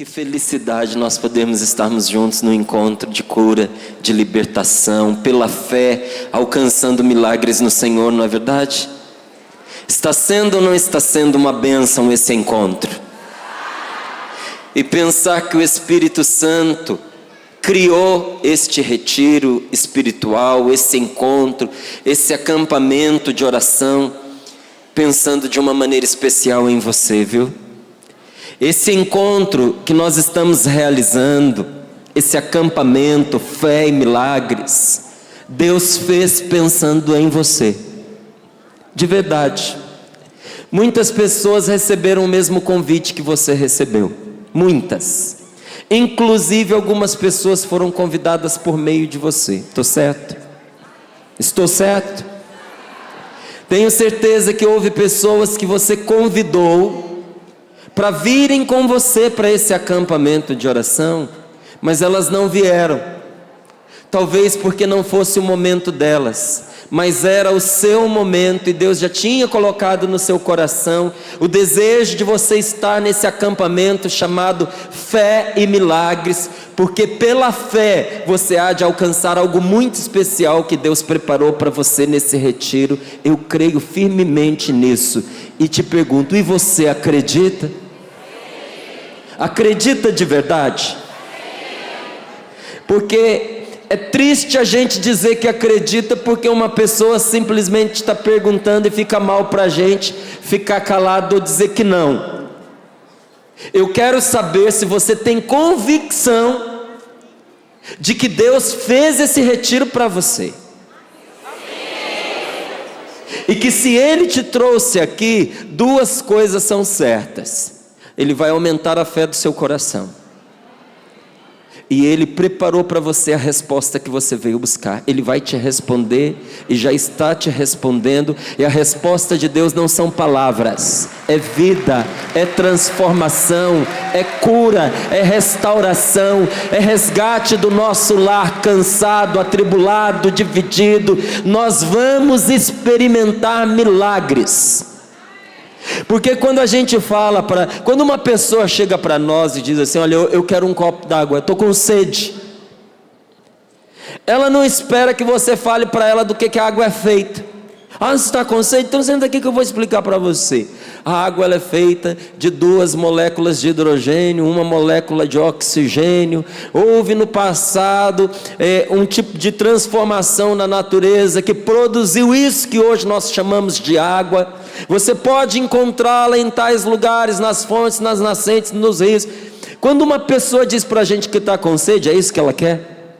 Que felicidade nós podemos estarmos juntos no encontro de cura, de libertação, pela fé, alcançando milagres no Senhor, não é verdade? Está sendo ou não está sendo uma bênção esse encontro? E pensar que o Espírito Santo criou este retiro espiritual, esse encontro, esse acampamento de oração, pensando de uma maneira especial em você, viu? Esse encontro que nós estamos realizando, esse acampamento, fé e milagres, Deus fez pensando em você, de verdade. Muitas pessoas receberam o mesmo convite que você recebeu, muitas. Inclusive algumas pessoas foram convidadas por meio de você. Estou certo? Estou certo? Tenho certeza que houve pessoas que você convidou para virem com você para esse acampamento de oração, mas elas não vieram, talvez porque não fosse o momento delas, mas era o seu momento, e Deus já tinha colocado no seu coração o desejo de você estar nesse acampamento chamado Fé e Milagres, porque pela fé você há de alcançar algo muito especial que Deus preparou para você nesse retiro. Eu creio firmemente nisso, e te pergunto, e você acredita? Acredita de verdade? Porque é triste a gente dizer que acredita, porque uma pessoa simplesmente está perguntando e fica mal para a gente ficar calado ou dizer que não. Eu quero saber se você tem convicção de que Deus fez esse retiro para você. E que se Ele te trouxe aqui, duas coisas são certas: Ele vai aumentar a fé do seu coração, e Ele preparou para você a resposta que você veio buscar. Ele vai te responder, e já está te respondendo. E a resposta de Deus não são palavras, é vida, é transformação, é cura, é restauração, é resgate do nosso lar cansado, atribulado, dividido. Nós vamos experimentar milagres. Porque quando a gente fala quando uma pessoa chega para nós e diz assim: olha, eu quero um copo d'água, eu estou com sede, ela não espera que você fale para ela do que a água é feita. Ah, você está com sede? Então senta aqui que eu vou explicar para você. A água ela é feita de 2 moléculas de hidrogênio, 1 molécula de oxigênio. Houve no passado um tipo de transformação na natureza que produziu isso que hoje nós chamamos de água. Você pode encontrá-la em tais lugares, nas fontes, nas nascentes, nos rios. Quando uma pessoa diz para a gente que está com sede, é isso que ela quer?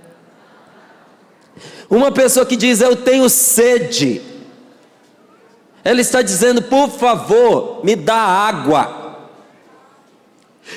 Uma pessoa que diz eu tenho sede, ela está dizendo por favor, me dá água.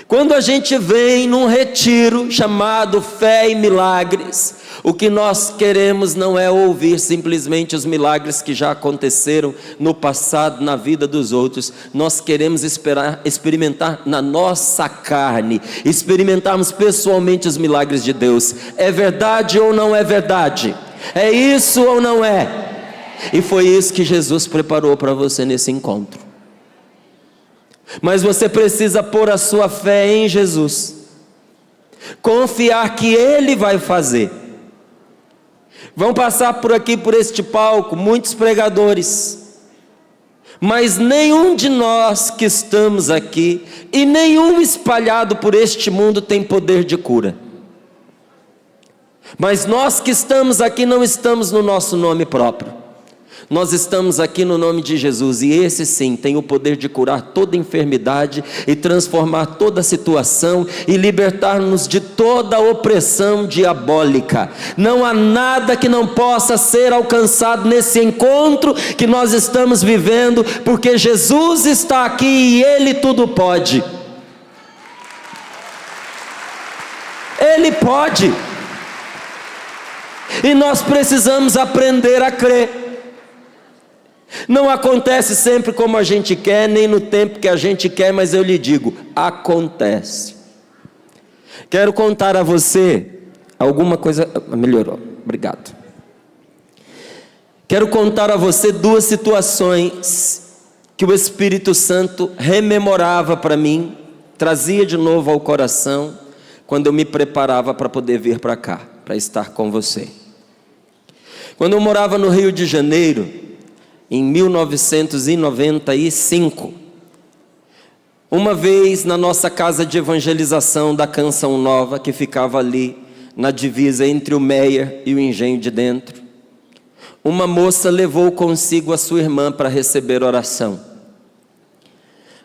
Quando a gente vem num retiro chamado Fé e Milagres, o que nós queremos não é ouvir simplesmente os milagres que já aconteceram no passado, na vida dos outros. Nós queremos experimentar na nossa carne, experimentarmos pessoalmente os milagres de Deus. É verdade ou não é verdade? É isso ou não é? E foi isso que Jesus preparou para você nesse encontro. Mas você precisa pôr a sua fé em Jesus, confiar que Ele vai fazer. Vão passar por aqui, por este palco, muitos pregadores, mas nenhum de nós que estamos aqui, e nenhum espalhado por este mundo, tem poder de cura. Mas nós que estamos aqui não estamos no nosso nome próprio, nós estamos aqui no nome de Jesus, e esse sim tem o poder de curar toda enfermidade e transformar toda situação e libertar-nos de toda opressão diabólica. Não há nada que não possa ser alcançado nesse encontro que nós estamos vivendo, porque Jesus está aqui e Ele tudo pode. Ele pode, e nós precisamos aprender a crer. Não acontece sempre como a gente quer, nem no tempo que a gente quer, mas eu lhe digo, acontece. Quero contar a você alguma coisa. Melhorou, obrigado. Quero contar a você 2 situações que o Espírito Santo rememorava para mim, trazia de novo ao coração quando eu me preparava para poder vir para cá, para estar com você. Quando eu morava no Rio de Janeiro, em 1995, uma vez na nossa casa de evangelização da Canção Nova, que ficava ali na divisa entre o Meier e o Engenho de Dentro, uma moça levou consigo a sua irmã para receber oração.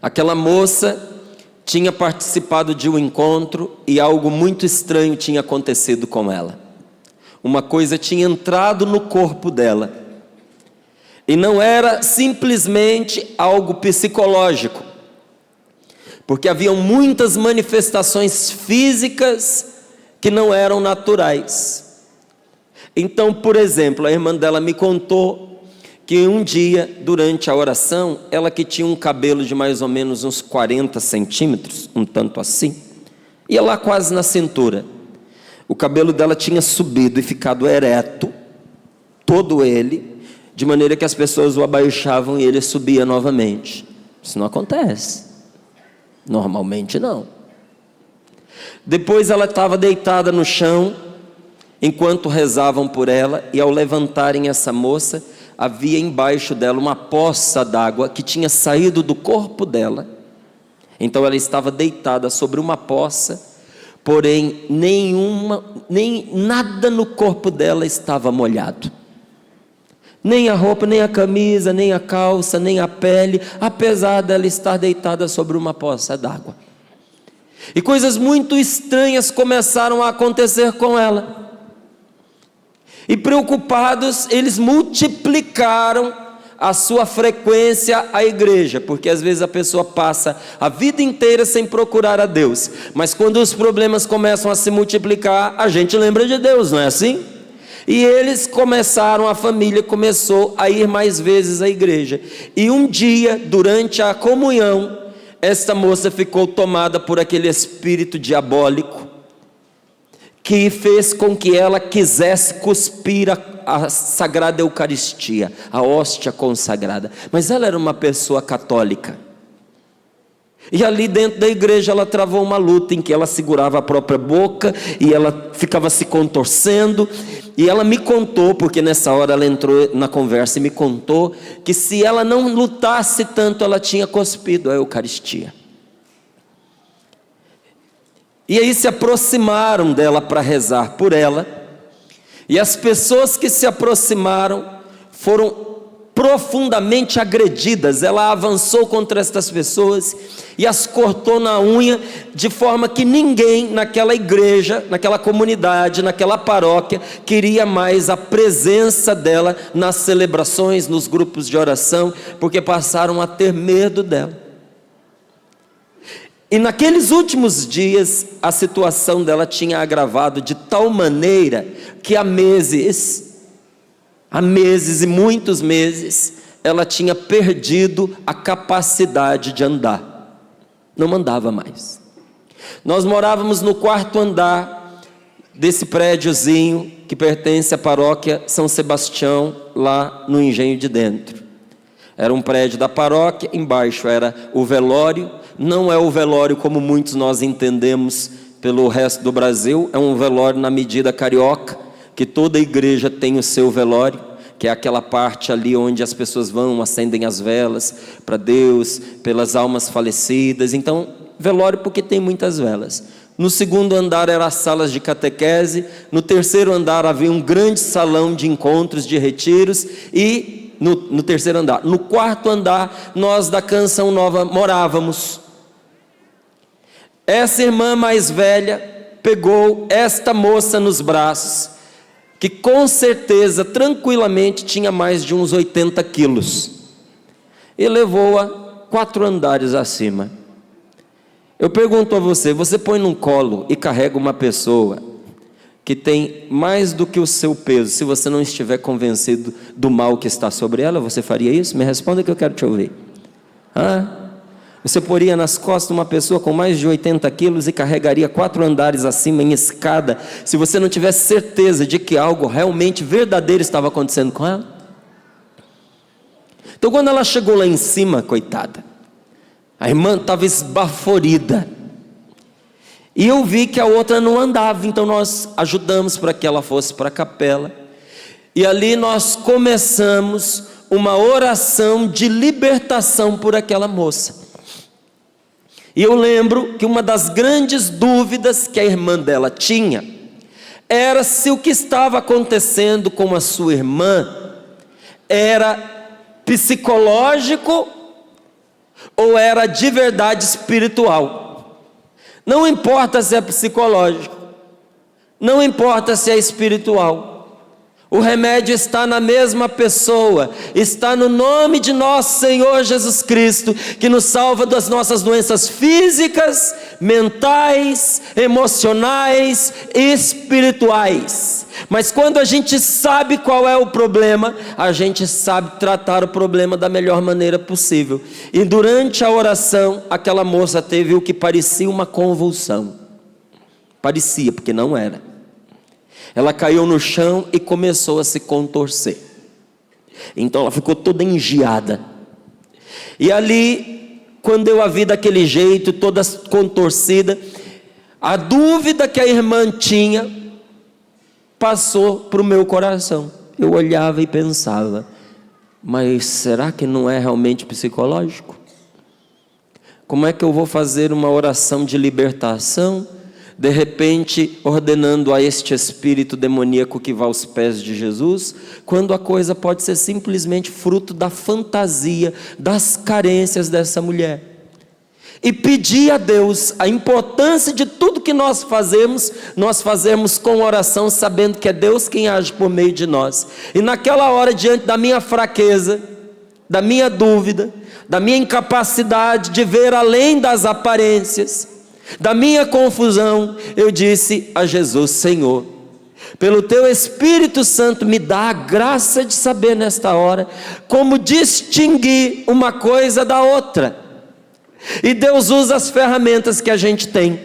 Aquela moça tinha participado de um encontro e algo muito estranho tinha acontecido com ela. Uma coisa tinha entrado no corpo dela. E não era simplesmente algo psicológico, porque haviam muitas manifestações físicas que não eram naturais. Então, por exemplo, a irmã dela me contou que um dia, durante a oração, ela que tinha um cabelo de mais ou menos uns 40 centímetros, um tanto assim, ia lá quase na cintura. O cabelo dela tinha subido e ficado ereto, todo ele, de maneira que as pessoas o abaixavam e ele subia novamente. Isso não acontece. Normalmente não. Depois ela estava deitada no chão, enquanto rezavam por ela, e ao levantarem essa moça, havia embaixo dela uma poça d'água que tinha saído do corpo dela. Então ela estava deitada sobre uma poça, porém nada no corpo dela estava molhado. Nem a roupa, nem a camisa, nem a calça, nem a pele, apesar dela estar deitada sobre uma poça d'água. E coisas muito estranhas começaram a acontecer com ela. E preocupados, eles multiplicaram a sua frequência à igreja, porque às vezes a pessoa passa a vida inteira sem procurar a Deus, mas quando os problemas começam a se multiplicar, a gente lembra de Deus, não é assim? E eles começaram, a família começou a ir mais vezes à igreja. E um dia, durante a comunhão, esta moça ficou tomada por aquele espírito diabólico, que fez com que ela quisesse cuspir a Sagrada Eucaristia, a hóstia consagrada. Mas ela era uma pessoa católica. E ali dentro da igreja ela travou uma luta em que ela segurava a própria boca e ela ficava se contorcendo. E ela me contou, porque nessa hora ela entrou na conversa e me contou que se ela não lutasse tanto, ela tinha cuspido a Eucaristia. E aí se aproximaram dela para rezar por ela, e as pessoas que se aproximaram foram profundamente agredidas. Ela avançou contra estas pessoas e as cortou na unha, de forma que ninguém naquela igreja, naquela comunidade, naquela paróquia, queria mais a presença dela nas celebrações, nos grupos de oração, porque passaram a ter medo dela. E naqueles últimos dias, a situação dela tinha agravado de tal maneira que há meses e muitos meses, ela tinha perdido a capacidade de andar. Não andava mais. Nós morávamos no 4º andar desse prédiozinho que pertence à paróquia São Sebastião, lá no Engenho de Dentro. Era um prédio da paróquia, embaixo era o velório. Não é o velório como muitos nós entendemos pelo resto do Brasil, é um velório na medida carioca, que toda igreja tem o seu velório, que é aquela parte ali onde as pessoas vão, acendem as velas para Deus, pelas almas falecidas. Então, velório porque tem muitas velas. No 2º andar eram as salas de catequese, no 3º andar havia um grande salão de encontros, de retiros, e no 3º andar. No 4º andar, nós da Canção Nova morávamos. Essa irmã mais velha pegou esta moça nos braços, que com certeza, tranquilamente, tinha mais de uns 80 quilos, e levou-a 4 andares acima. Eu pergunto a você, você põe num colo e carrega uma pessoa que tem mais do que o seu peso, se você não estiver convencido do mal que está sobre ela, você faria isso? Me responda que eu quero te ouvir. Você poria nas costas uma pessoa com mais de 80 quilos e carregaria 4 andares acima em escada, se você não tivesse certeza de que algo realmente verdadeiro estava acontecendo com ela? Então quando ela chegou lá em cima, coitada, a irmã estava esbaforida, E eu vi que a outra não andava, então nós ajudamos para que ela fosse para a capela. E ali nós começamos uma oração de libertação por aquela moça. E eu lembro que uma das grandes dúvidas que a irmã dela tinha era se o que estava acontecendo com a sua irmã era psicológico ou era de verdade espiritual. Não importa se é psicológico, não importa se é espiritual, o remédio está na mesma pessoa, está no nome de nosso Senhor Jesus Cristo, que nos salva das nossas doenças físicas, mentais, emocionais e espirituais. Mas quando a gente sabe qual é o problema, a gente sabe tratar o problema da melhor maneira possível. E durante a oração, aquela moça teve o que parecia uma convulsão. Parecia, porque não era. Ela caiu no chão e começou a se contorcer. Então ela ficou toda engiada. E ali, quando eu a vi daquele jeito, toda contorcida, a dúvida que a irmã tinha passou para o meu coração. Eu olhava e pensava, mas será que não é realmente psicológico? Como é que eu vou fazer uma oração de libertação, de repente ordenando a este espírito demoníaco que vá aos pés de Jesus, quando a coisa pode ser simplesmente fruto da fantasia, das carências dessa mulher? E pedir a Deus a importância de tudo que nós fazemos com oração, sabendo que é Deus quem age por meio de nós. E naquela hora, diante da minha fraqueza, da minha dúvida, da minha incapacidade de ver além das aparências, da minha confusão, eu disse a Jesus: Senhor, pelo teu Espírito Santo, me dá a graça de saber nesta hora como distinguir uma coisa da outra. E Deus usa as ferramentas que a gente tem.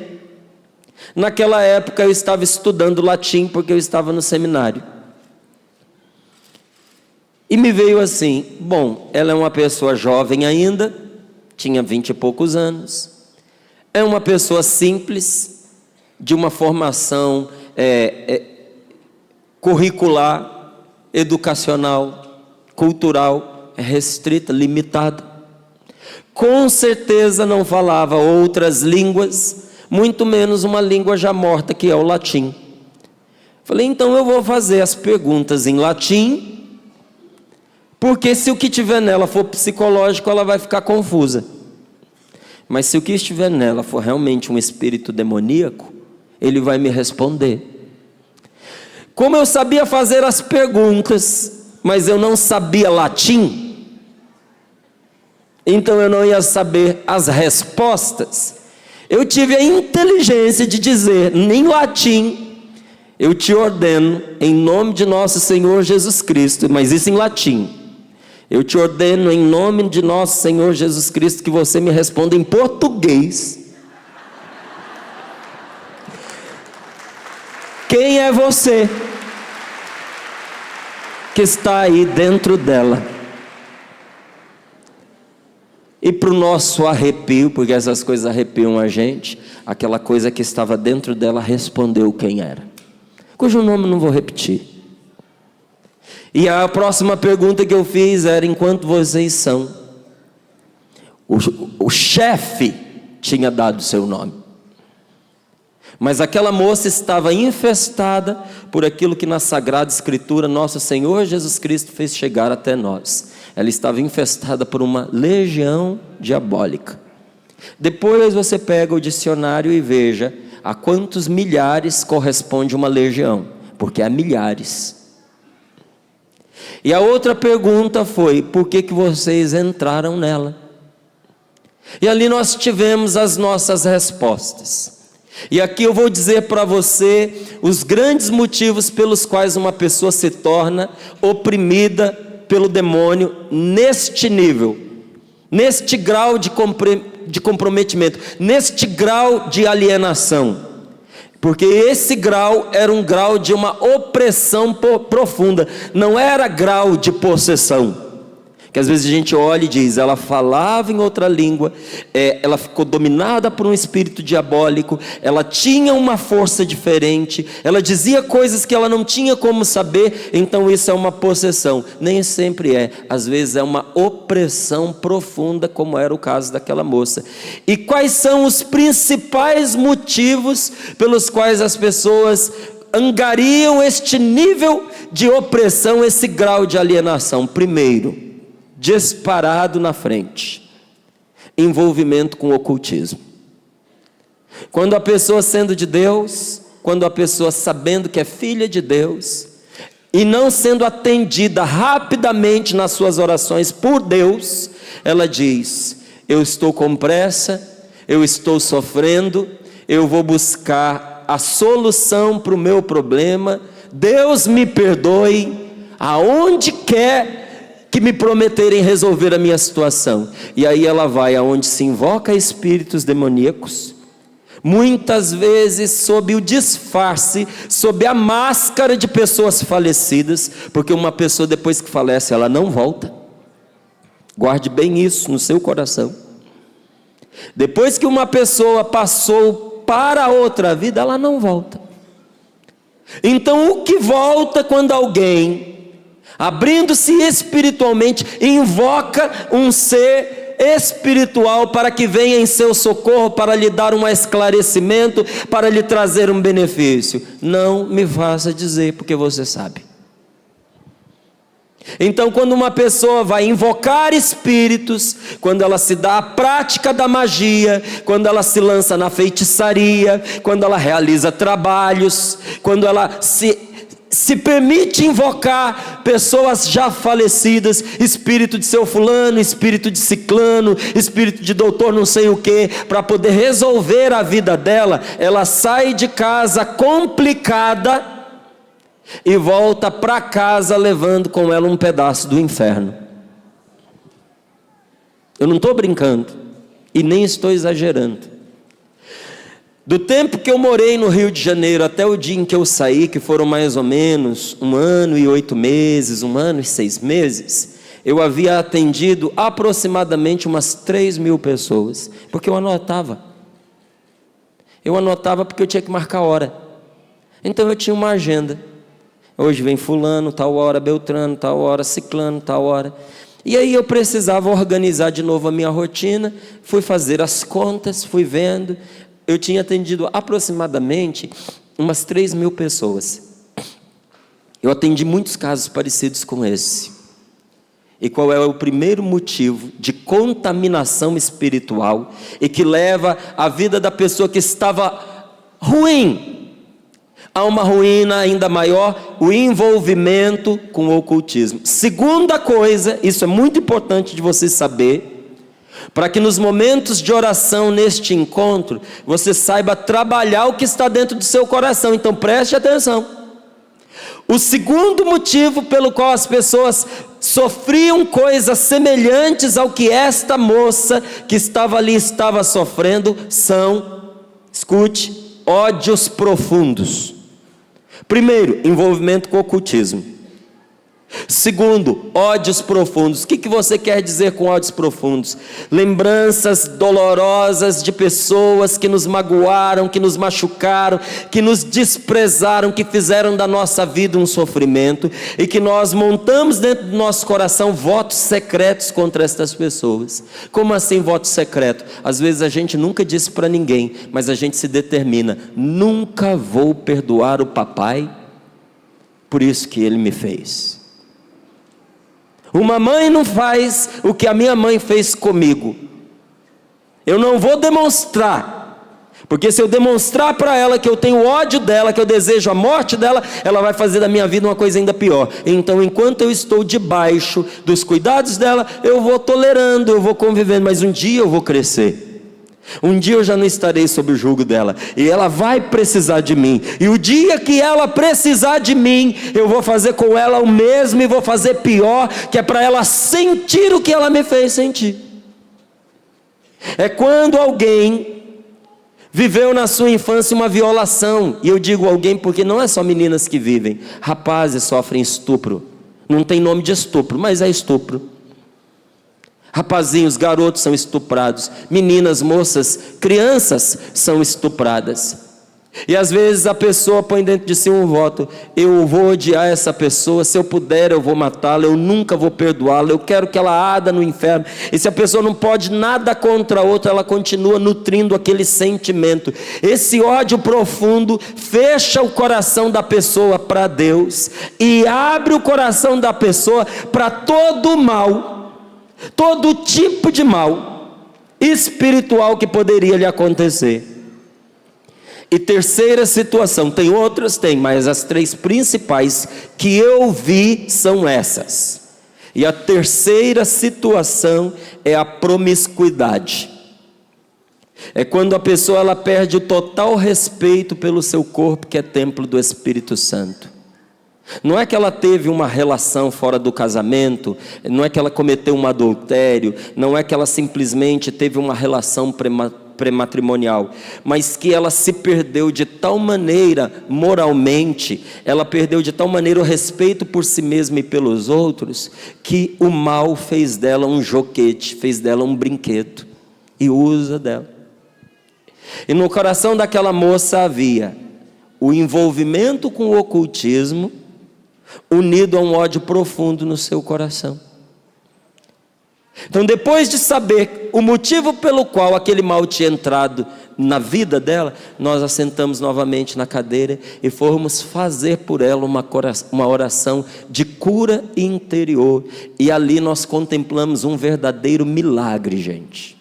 Naquela época eu estava estudando latim, porque eu estava no seminário. E me veio assim, bom, ela é uma pessoa jovem ainda, tinha 20 e poucos anos, é uma pessoa simples, de uma formação curricular, educacional, cultural, restrita, limitada. Com certeza não falava outras línguas, muito menos uma língua já morta, que é o latim. Falei, então eu vou fazer as perguntas em latim, porque se o que tiver nela for psicológico, ela vai ficar confusa. Mas se o que estiver nela for realmente um espírito demoníaco, ele vai me responder. Como eu sabia fazer as perguntas, mas eu não sabia latim, então eu não ia saber as respostas, eu tive a inteligência de dizer em latim: eu te ordeno em nome de nosso Senhor Jesus Cristo, mas isso em latim. Eu te ordeno em nome de nosso Senhor Jesus Cristo que você me responda em português. Quem é você que está aí dentro dela? E para o nosso arrepio, porque essas coisas arrepiam a gente, aquela coisa que estava dentro dela respondeu quem era, cujo nome não vou repetir. E a próxima pergunta que eu fiz era: enquanto vocês são? O chefe tinha dado seu nome, mas aquela moça estava infestada por aquilo que na Sagrada Escritura nosso Senhor Jesus Cristo fez chegar até nós. Ela estava infestada por uma legião diabólica. Depois você pega o dicionário e veja a quantos milhares corresponde uma legião, porque há milhares. E a outra pergunta foi: por que vocês entraram nela? E ali nós tivemos as nossas respostas. E aqui eu vou dizer para você os grandes motivos pelos quais uma pessoa se torna oprimida pelo demônio neste nível, neste grau de comprometimento, neste grau de alienação. Porque esse grau era um grau de uma opressão profunda, não era grau de possessão. Que às vezes a gente olha e diz, ela falava em outra língua, ela ficou dominada por um espírito diabólico, ela tinha uma força diferente, ela dizia coisas que ela não tinha como saber, então isso é uma possessão. Nem sempre é, às vezes é uma opressão profunda, como era o caso daquela moça. E quais são os principais motivos pelos quais as pessoas angariam este nível de opressão, esse grau de alienação? Primeiro, disparado na frente, envolvimento com o ocultismo. Quando a pessoa sendo de Deus, quando a pessoa sabendo que é filha de Deus, e não sendo atendida rapidamente nas suas orações por Deus, ela diz, eu estou com pressa, eu estou sofrendo, eu vou buscar a solução para o meu problema, Deus me perdoe, aonde quer que me prometerem resolver a minha situação. E aí ela vai aonde se invoca espíritos demoníacos, muitas vezes sob o disfarce, sob a máscara de pessoas falecidas, porque uma pessoa depois que falece, ela não volta. Guarde bem isso no seu coração. Depois que uma pessoa passou para outra vida, ela não volta. Então o que volta quando alguém, abrindo-se espiritualmente, invoca um ser espiritual para que venha em seu socorro, para lhe dar um esclarecimento, para lhe trazer um benefício? Não me faça dizer, porque você sabe. Então, quando uma pessoa vai invocar espíritos, quando ela se dá à prática da magia, quando ela se lança na feitiçaria, quando ela realiza trabalhos, quando ela se permite invocar pessoas já falecidas, espírito de seu fulano, espírito de ciclano, espírito de doutor não sei o que, para poder resolver a vida dela, ela sai de casa complicada e volta para casa levando com ela um pedaço do inferno. Eu não estou brincando e nem estou exagerando. Do tempo que eu morei no Rio de Janeiro até o dia em que eu saí, que foram mais ou menos 1 ano e 8 meses, 1 ano e 6 meses, eu havia atendido aproximadamente umas 3.000 pessoas, porque eu anotava. Eu anotava porque eu tinha que marcar hora. Então eu tinha uma agenda. Hoje vem fulano, tal hora, Beltrano, tal hora, ciclano, tal hora. E aí eu precisava organizar de novo a minha rotina, fui fazer as contas, fui vendo. Eu tinha atendido aproximadamente umas 3.000 pessoas. Eu atendi muitos casos parecidos com esse. E qual é o primeiro motivo de contaminação espiritual e que leva a vida da pessoa que estava ruim a uma ruína ainda maior? O envolvimento com o ocultismo. Segunda coisa, isso é muito importante de você saber, para que nos momentos de oração neste encontro, você saiba trabalhar o que está dentro do seu coração. Então preste atenção. O segundo motivo pelo qual as pessoas sofriam coisas semelhantes ao que esta moça que estava ali estava sofrendo são, escute, ódios profundos. Primeiro, envolvimento com o ocultismo. Segundo, ódios profundos. O que você quer dizer com ódios profundos? Lembranças dolorosas de pessoas que nos magoaram, que nos machucaram, que nos desprezaram, que fizeram da nossa vida um sofrimento, e que nós montamos dentro do nosso coração votos secretos contra estas pessoas. Como assim voto secreto? Às vezes a gente nunca disse para ninguém, mas a gente se determina: nunca vou perdoar o papai por isso que ele me fez. Uma mãe não faz o que a minha mãe fez comigo. Eu não vou demonstrar, porque se eu demonstrar para ela que eu tenho ódio dela, que eu desejo a morte dela, ela vai fazer da minha vida uma coisa ainda pior. Então, enquanto eu estou debaixo dos cuidados dela, eu vou tolerando, eu vou convivendo, mas um dia eu vou crescer. Um dia eu já não estarei sob o jugo dela, e ela vai precisar de mim, e o dia que ela precisar de mim, eu vou fazer com ela o mesmo, e vou fazer pior, que é para ela sentir o que ela me fez sentir. É quando alguém viveu na sua infância uma violação, e eu digo alguém porque não é só meninas que vivem, rapazes sofrem estupro, não tem nome de estupro, mas é estupro. Rapazinhos, garotos são estuprados, meninas, moças, crianças são estupradas. E às vezes a pessoa põe dentro de si um voto: eu vou odiar essa pessoa, se eu puder eu vou matá-la, eu nunca vou perdoá-la, eu quero que ela arda no inferno. E se a pessoa não pode nada contra a outra, ela continua nutrindo aquele sentimento. Esse ódio profundo fecha o coração da pessoa para Deus e abre o coração da pessoa para todo o mal, todo tipo de mal espiritual que poderia lhe acontecer. E terceira situação, tem outras? Tem, mas as três principais que eu vi são essas. E a terceira situação é a promiscuidade. É quando a pessoa ela perde o total respeito pelo seu corpo, que é templo do Espírito Santo. Não é que ela teve uma relação fora do casamento, não é que ela cometeu um adultério, não é que ela simplesmente teve uma relação pré-matrimonial, mas que ela se perdeu de tal maneira moralmente, ela perdeu de tal maneira o respeito por si mesma e pelos outros, que o mal fez dela um joquete, fez dela um brinquedo e usa dela. E no coração daquela moça havia o envolvimento com o ocultismo, unido a um ódio profundo no seu coração. Então, depois de saber o motivo pelo qual aquele mal tinha entrado na vida dela, nós assentamos novamente na cadeira e fomos fazer por ela uma oração de cura interior. E ali nós contemplamos um verdadeiro milagre, gente.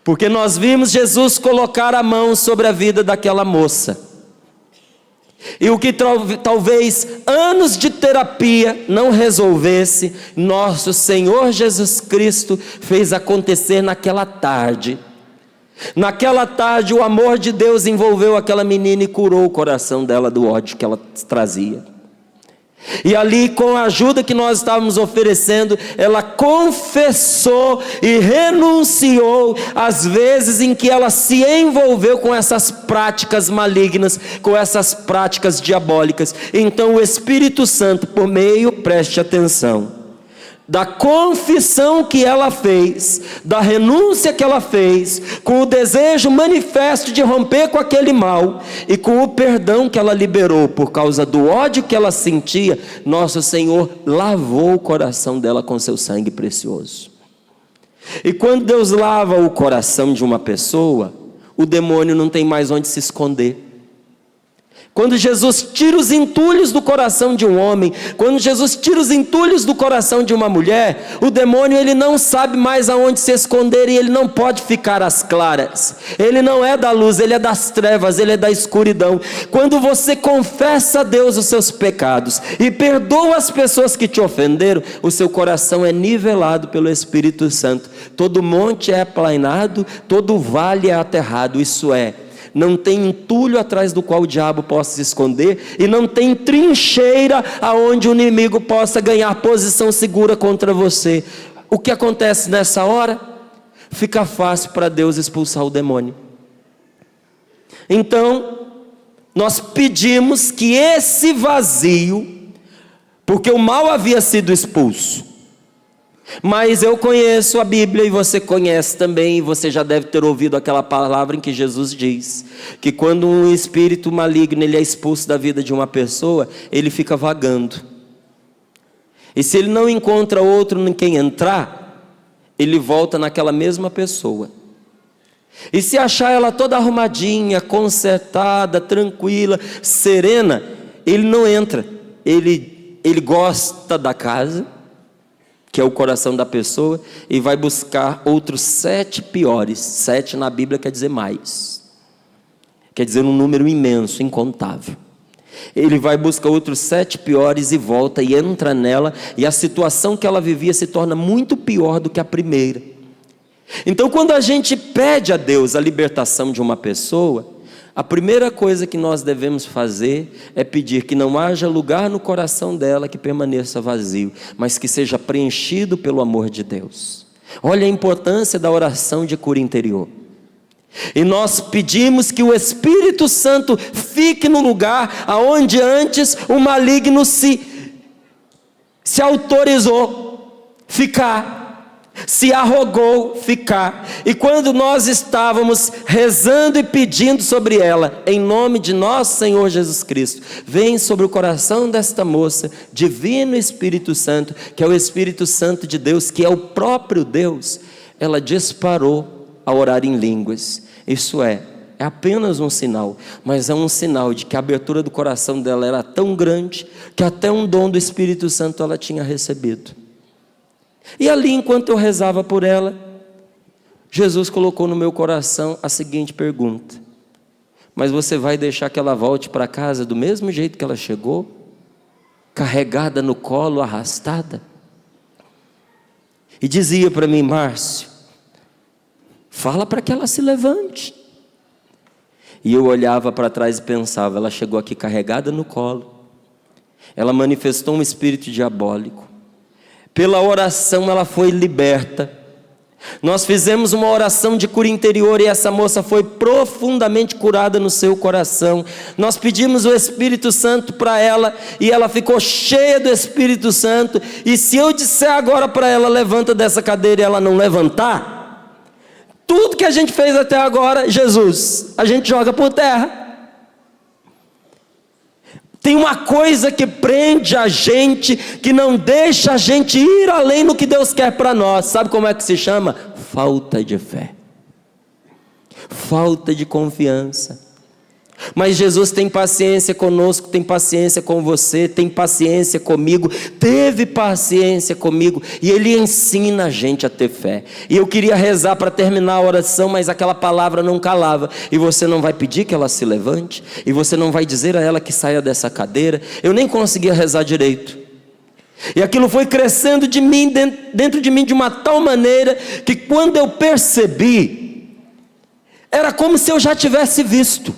Porque nós vimos Jesus colocar a mão sobre a vida daquela moça. E o que talvez anos de terapia não resolvesse, nosso Senhor Jesus Cristo fez acontecer naquela tarde. Naquela tarde o amor de Deus envolveu aquela menina e curou o coração dela do ódio que ela trazia. E ali, com a ajuda que nós estávamos oferecendo, ela confessou e renunciou às vezes em que ela se envolveu com essas práticas malignas, com essas práticas diabólicas. Então o Espírito Santo, por meio, preste atenção, da confissão que ela fez, da renúncia que ela fez, com o desejo manifesto de romper com aquele mal, e com o perdão que ela liberou por causa do ódio que ela sentia, nosso Senhor lavou o coração dela com seu sangue precioso. E quando Deus lava o coração de uma pessoa, o demônio não tem mais onde se esconder. Quando Jesus tira os entulhos do coração de um homem, quando Jesus tira os entulhos do coração de uma mulher, o demônio ele não sabe mais aonde se esconder e ele não pode ficar às claras. Ele não é da luz, ele é das trevas, ele é da escuridão. Quando você confessa a Deus os seus pecados e perdoa as pessoas que te ofenderam, o seu coração é nivelado pelo Espírito Santo. Todo monte é aplanado, todo vale é aterrado, isso é, não tem entulho atrás do qual o diabo possa se esconder, e não tem trincheira aonde o inimigo possa ganhar posição segura contra você. O que acontece nessa hora? Fica fácil para Deus expulsar o demônio. Então, nós pedimos que esse vazio, porque o mal havia sido expulso, mas eu conheço a Bíblia e você conhece também, e você já deve ter ouvido aquela palavra em que Jesus diz que quando um espírito maligno ele é expulso da vida de uma pessoa, ele fica vagando, e se ele não encontra outro em quem entrar, ele volta naquela mesma pessoa. E se achar ela toda arrumadinha, consertada, tranquila, serena, ele não entra. Ele gosta da casa, que é o coração da pessoa, e vai buscar outros 7 piores. 7 na Bíblia quer dizer mais, quer dizer um número imenso, incontável. Ele vai buscar outros 7 piores e volta e entra nela, e a situação que ela vivia se torna muito pior do que a primeira. Então, quando a gente pede a Deus a libertação de uma pessoa, a primeira coisa que nós devemos fazer é pedir que não haja lugar no coração dela que permaneça vazio, mas que seja preenchido pelo amor de Deus. Olha a importância da oração de cura interior. E nós pedimos que o Espírito Santo fique no lugar aonde antes o maligno se autorizou ficar. se arrogou ficar. E quando nós estávamos rezando e pedindo sobre ela, em nome de nosso Senhor Jesus Cristo, vem sobre o coração desta moça, divino Espírito Santo, que é o Espírito Santo de Deus, que é o próprio Deus. Ela disparou a orar em línguas. Isso é apenas um sinal, mas é um sinal de que a abertura do coração dela era tão grande, que até um dom do Espírito Santo ela tinha recebido. E ali, enquanto eu rezava por ela, Jesus colocou no meu coração a seguinte pergunta: mas você vai deixar que ela volte para casa do mesmo jeito que ela chegou? Carregada no colo, arrastada? E dizia para mim: Márcio, fala para que ela se levante. E eu olhava para trás e pensava: ela chegou aqui carregada no colo, ela manifestou um espírito diabólico, pela oração ela foi liberta. Nós fizemos uma oração de cura interior e essa moça foi profundamente curada no seu coração. Nós pedimos o Espírito Santo para ela e ela ficou cheia do Espírito Santo. E se eu disser agora para ela: levanta dessa cadeira, e ela não levantar, tudo que a gente fez até agora, Jesus, a gente joga por terra. Tem uma coisa que prende a gente, que não deixa a gente ir além do que Deus quer para nós. Sabe como é que se chama? Falta de fé, falta de confiança. Mas Jesus tem paciência conosco, tem paciência com você, tem paciência comigo, teve paciência comigo, e Ele ensina a gente a ter fé. E eu queria rezar para terminar a oração, mas aquela palavra não calava. E você não vai pedir que ela se levante, e você não vai dizer a ela que saia dessa cadeira. Eu nem conseguia rezar direito. E aquilo foi crescendo de mim, dentro de mim, de uma tal maneira, que quando eu percebi, era como se eu já tivesse visto.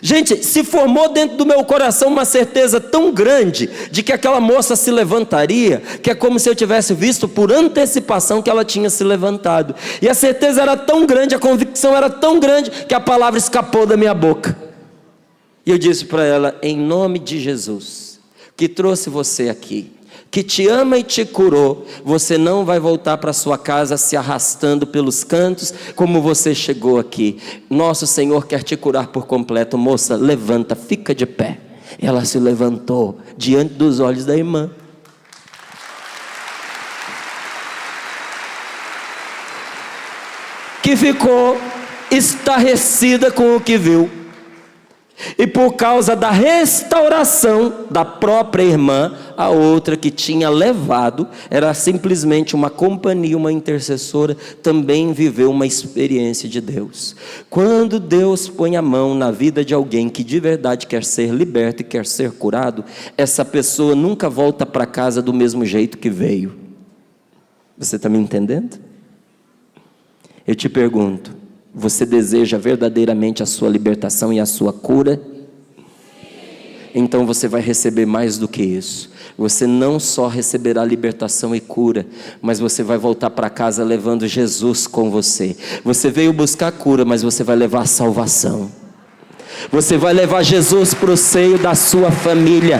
Gente, se formou dentro do meu coração uma certeza tão grande de que aquela moça se levantaria, que é como se eu tivesse visto por antecipação que ela tinha se levantado. E a certeza era tão grande, a convicção era tão grande, que a palavra escapou da minha boca. E eu disse para ela: em nome de Jesus, que trouxe você aqui, que te ama e te curou, você não vai voltar para sua casa se arrastando pelos cantos como você chegou aqui. Nosso Senhor quer te curar por completo. Moça, levanta, fica de pé. Ela se levantou diante dos olhos da irmã. Que ficou estarrecida com o que viu. E por causa da restauração da própria irmã, a outra que tinha levado, era simplesmente uma companhia, uma intercessora, também viveu uma experiência de Deus. Quando Deus põe a mão na vida de alguém que de verdade quer ser liberto e quer ser curado, essa pessoa nunca volta para casa do mesmo jeito que veio. Você está me entendendo? Eu te pergunto: você deseja verdadeiramente a sua libertação e a sua cura? Então você vai receber mais do que isso. Você não só receberá libertação e cura, mas você vai voltar para casa levando Jesus com você. Você veio buscar cura, mas você vai levar salvação. Você vai levar Jesus para o seio da sua família.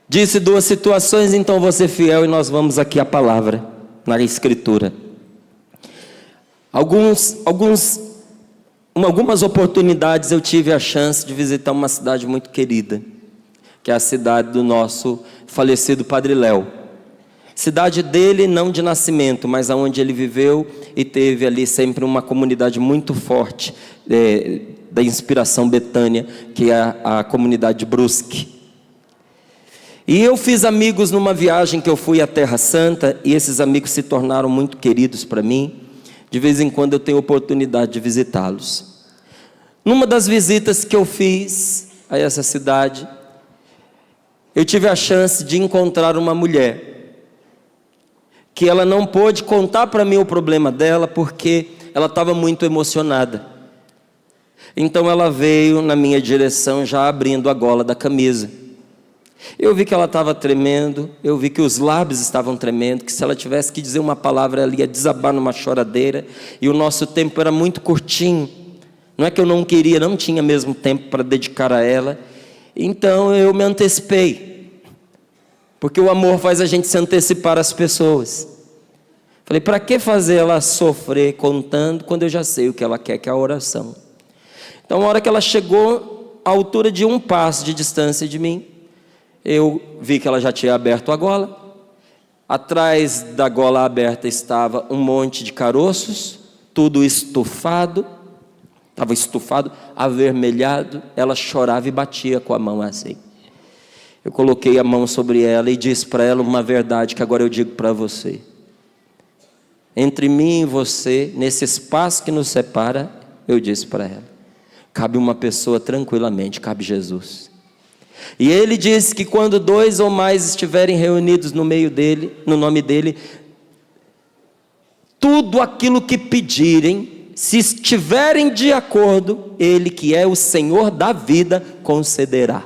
Disse duas situações, então você fiel, e nós vamos aqui à palavra, na Escritura. Algumas oportunidades eu tive a chance de visitar uma cidade muito querida, que é a cidade do nosso falecido Padre Léo. Cidade dele não de nascimento, mas aonde ele viveu e teve ali sempre uma comunidade muito forte, da Inspiração Betânia, que é a comunidade de Brusque. E eu fiz amigos numa viagem que eu fui à Terra Santa, e esses amigos se tornaram muito queridos para mim. De vez em quando eu tenho oportunidade de visitá-los. Numa das visitas que eu fiz a essa cidade, eu tive a chance de encontrar uma mulher, que ela não pôde contar para mim o problema dela, porque ela estava muito emocionada. Então ela veio na minha direção, já abrindo a gola da camisa. Eu vi que ela estava tremendo, eu vi que os lábios estavam tremendo, que se ela tivesse que dizer uma palavra, ela ia desabar numa choradeira, e o nosso tempo era muito curtinho. Não é que eu não queria, não tinha mesmo tempo para dedicar a ela. Então eu me antecipei, porque o amor faz a gente se antecipar às pessoas. Falei, para que fazer ela sofrer contando, quando eu já sei o que ela quer, que é a oração. Então, a hora que ela chegou à altura de 1 passo de distância de mim, eu vi que ela já tinha aberto a gola. Atrás da gola aberta estava um monte de caroços, tudo estufado. Estava estufado, avermelhado. Ela chorava e batia com a mão assim. Eu coloquei a mão sobre ela e disse para ela uma verdade que agora eu digo para você. Entre mim e você, nesse espaço que nos separa, eu disse para ela, cabe uma pessoa tranquilamente, cabe Jesus. E ele disse que quando 2 ou mais estiverem reunidos no meio dele, no nome dele, tudo aquilo que pedirem, se estiverem de acordo, ele que é o Senhor da vida, concederá.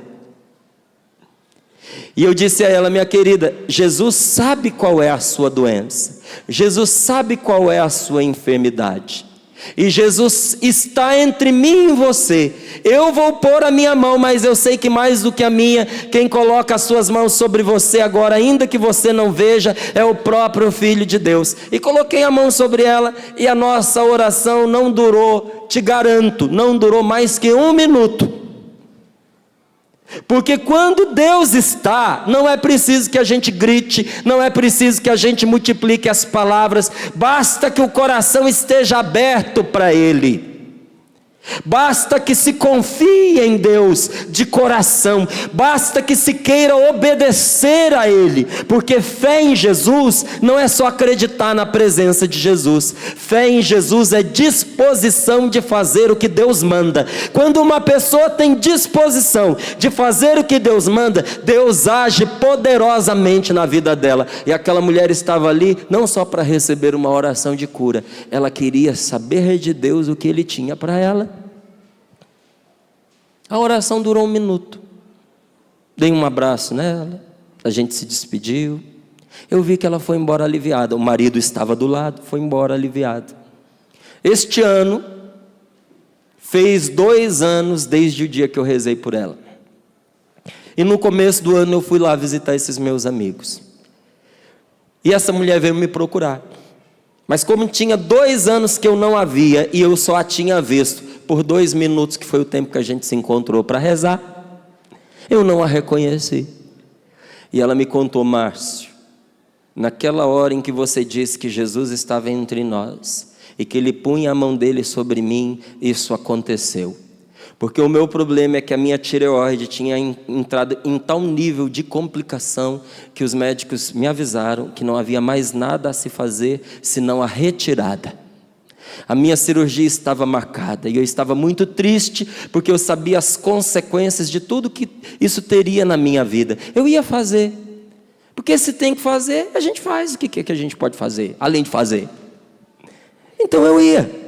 E eu disse a ela, minha querida, Jesus sabe qual é a sua doença, Jesus sabe qual é a sua enfermidade, e Jesus está entre mim e você. Eu vou pôr a minha mão, mas eu sei que mais do que a minha, quem coloca as suas mãos sobre você agora, ainda que você não veja, é o próprio Filho de Deus. E coloquei a mão sobre ela, e a nossa oração não durou, te garanto, não durou mais que 1 minuto. Porque quando Deus está, não é preciso que a gente grite, não é preciso que a gente multiplique as palavras, basta que o coração esteja aberto para Ele. Basta que se confie em Deus de coração, basta que se queira obedecer a Ele, porque fé em Jesus não é só acreditar na presença de Jesus, fé em Jesus é disposição de fazer o que Deus manda. Quando uma pessoa tem disposição de fazer o que Deus manda, Deus age poderosamente na vida dela. E aquela mulher estava ali não só para receber uma oração de cura, ela queria saber de Deus o que Ele tinha para ela. A oração durou 1 minuto. Dei um abraço nela, a gente se despediu. Eu vi que ela foi embora aliviada. O marido estava do lado, foi embora aliviado. Este ano, fez 2 anos desde o dia que eu rezei por ela. E no começo do ano eu fui lá visitar esses meus amigos. E essa mulher veio me procurar. Mas como tinha 2 anos que eu não a via, e eu só a tinha visto por 2 minutos, que foi o tempo que a gente se encontrou para rezar, eu não a reconheci. E ela me contou, Márcio, naquela hora em que você disse que Jesus estava entre nós, e que Ele punha a mão dele sobre mim, isso aconteceu. Porque o meu problema é que a minha tireoide tinha entrado em tal nível de complicação, que os médicos me avisaram que não havia mais nada a se fazer, senão a retirada. A minha cirurgia estava marcada, e eu estava muito triste, porque eu sabia as consequências de tudo que isso teria na minha vida. Eu ia fazer, porque se tem que fazer, a gente faz. O que a gente pode fazer, além de fazer? Então eu ia.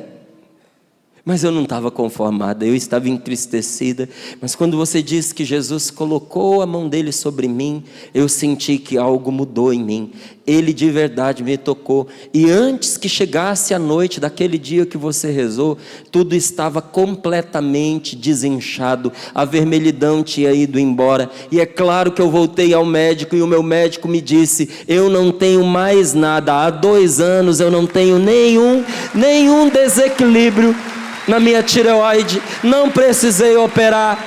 Mas eu não estava conformada, eu estava entristecida. Mas quando você disse que Jesus colocou a mão dele sobre mim, eu senti que algo mudou em mim. Ele de verdade me tocou. E antes que chegasse a noite daquele dia que você rezou, tudo estava completamente desinchado. A vermelhidão tinha ido embora. E é claro que eu voltei ao médico, e o meu médico me disse, eu não tenho mais nada. Há 2 anos eu não tenho nenhum desequilíbrio na minha tireoide, não precisei operar.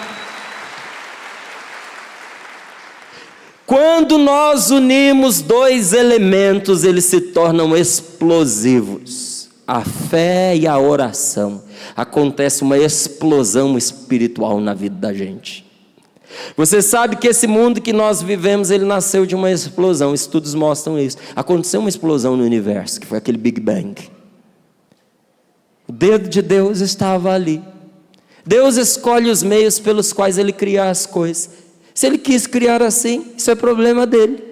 Quando nós unimos 2 elementos, eles se tornam explosivos. A fé e a oração. Acontece uma explosão espiritual na vida da gente. Você sabe que esse mundo que nós vivemos, ele nasceu de uma explosão. Estudos mostram isso. Aconteceu uma explosão no universo, que foi aquele Big Bang. O dedo de Deus estava ali. Deus escolhe os meios pelos quais Ele cria as coisas. Se Ele quis criar assim, isso é problema dele.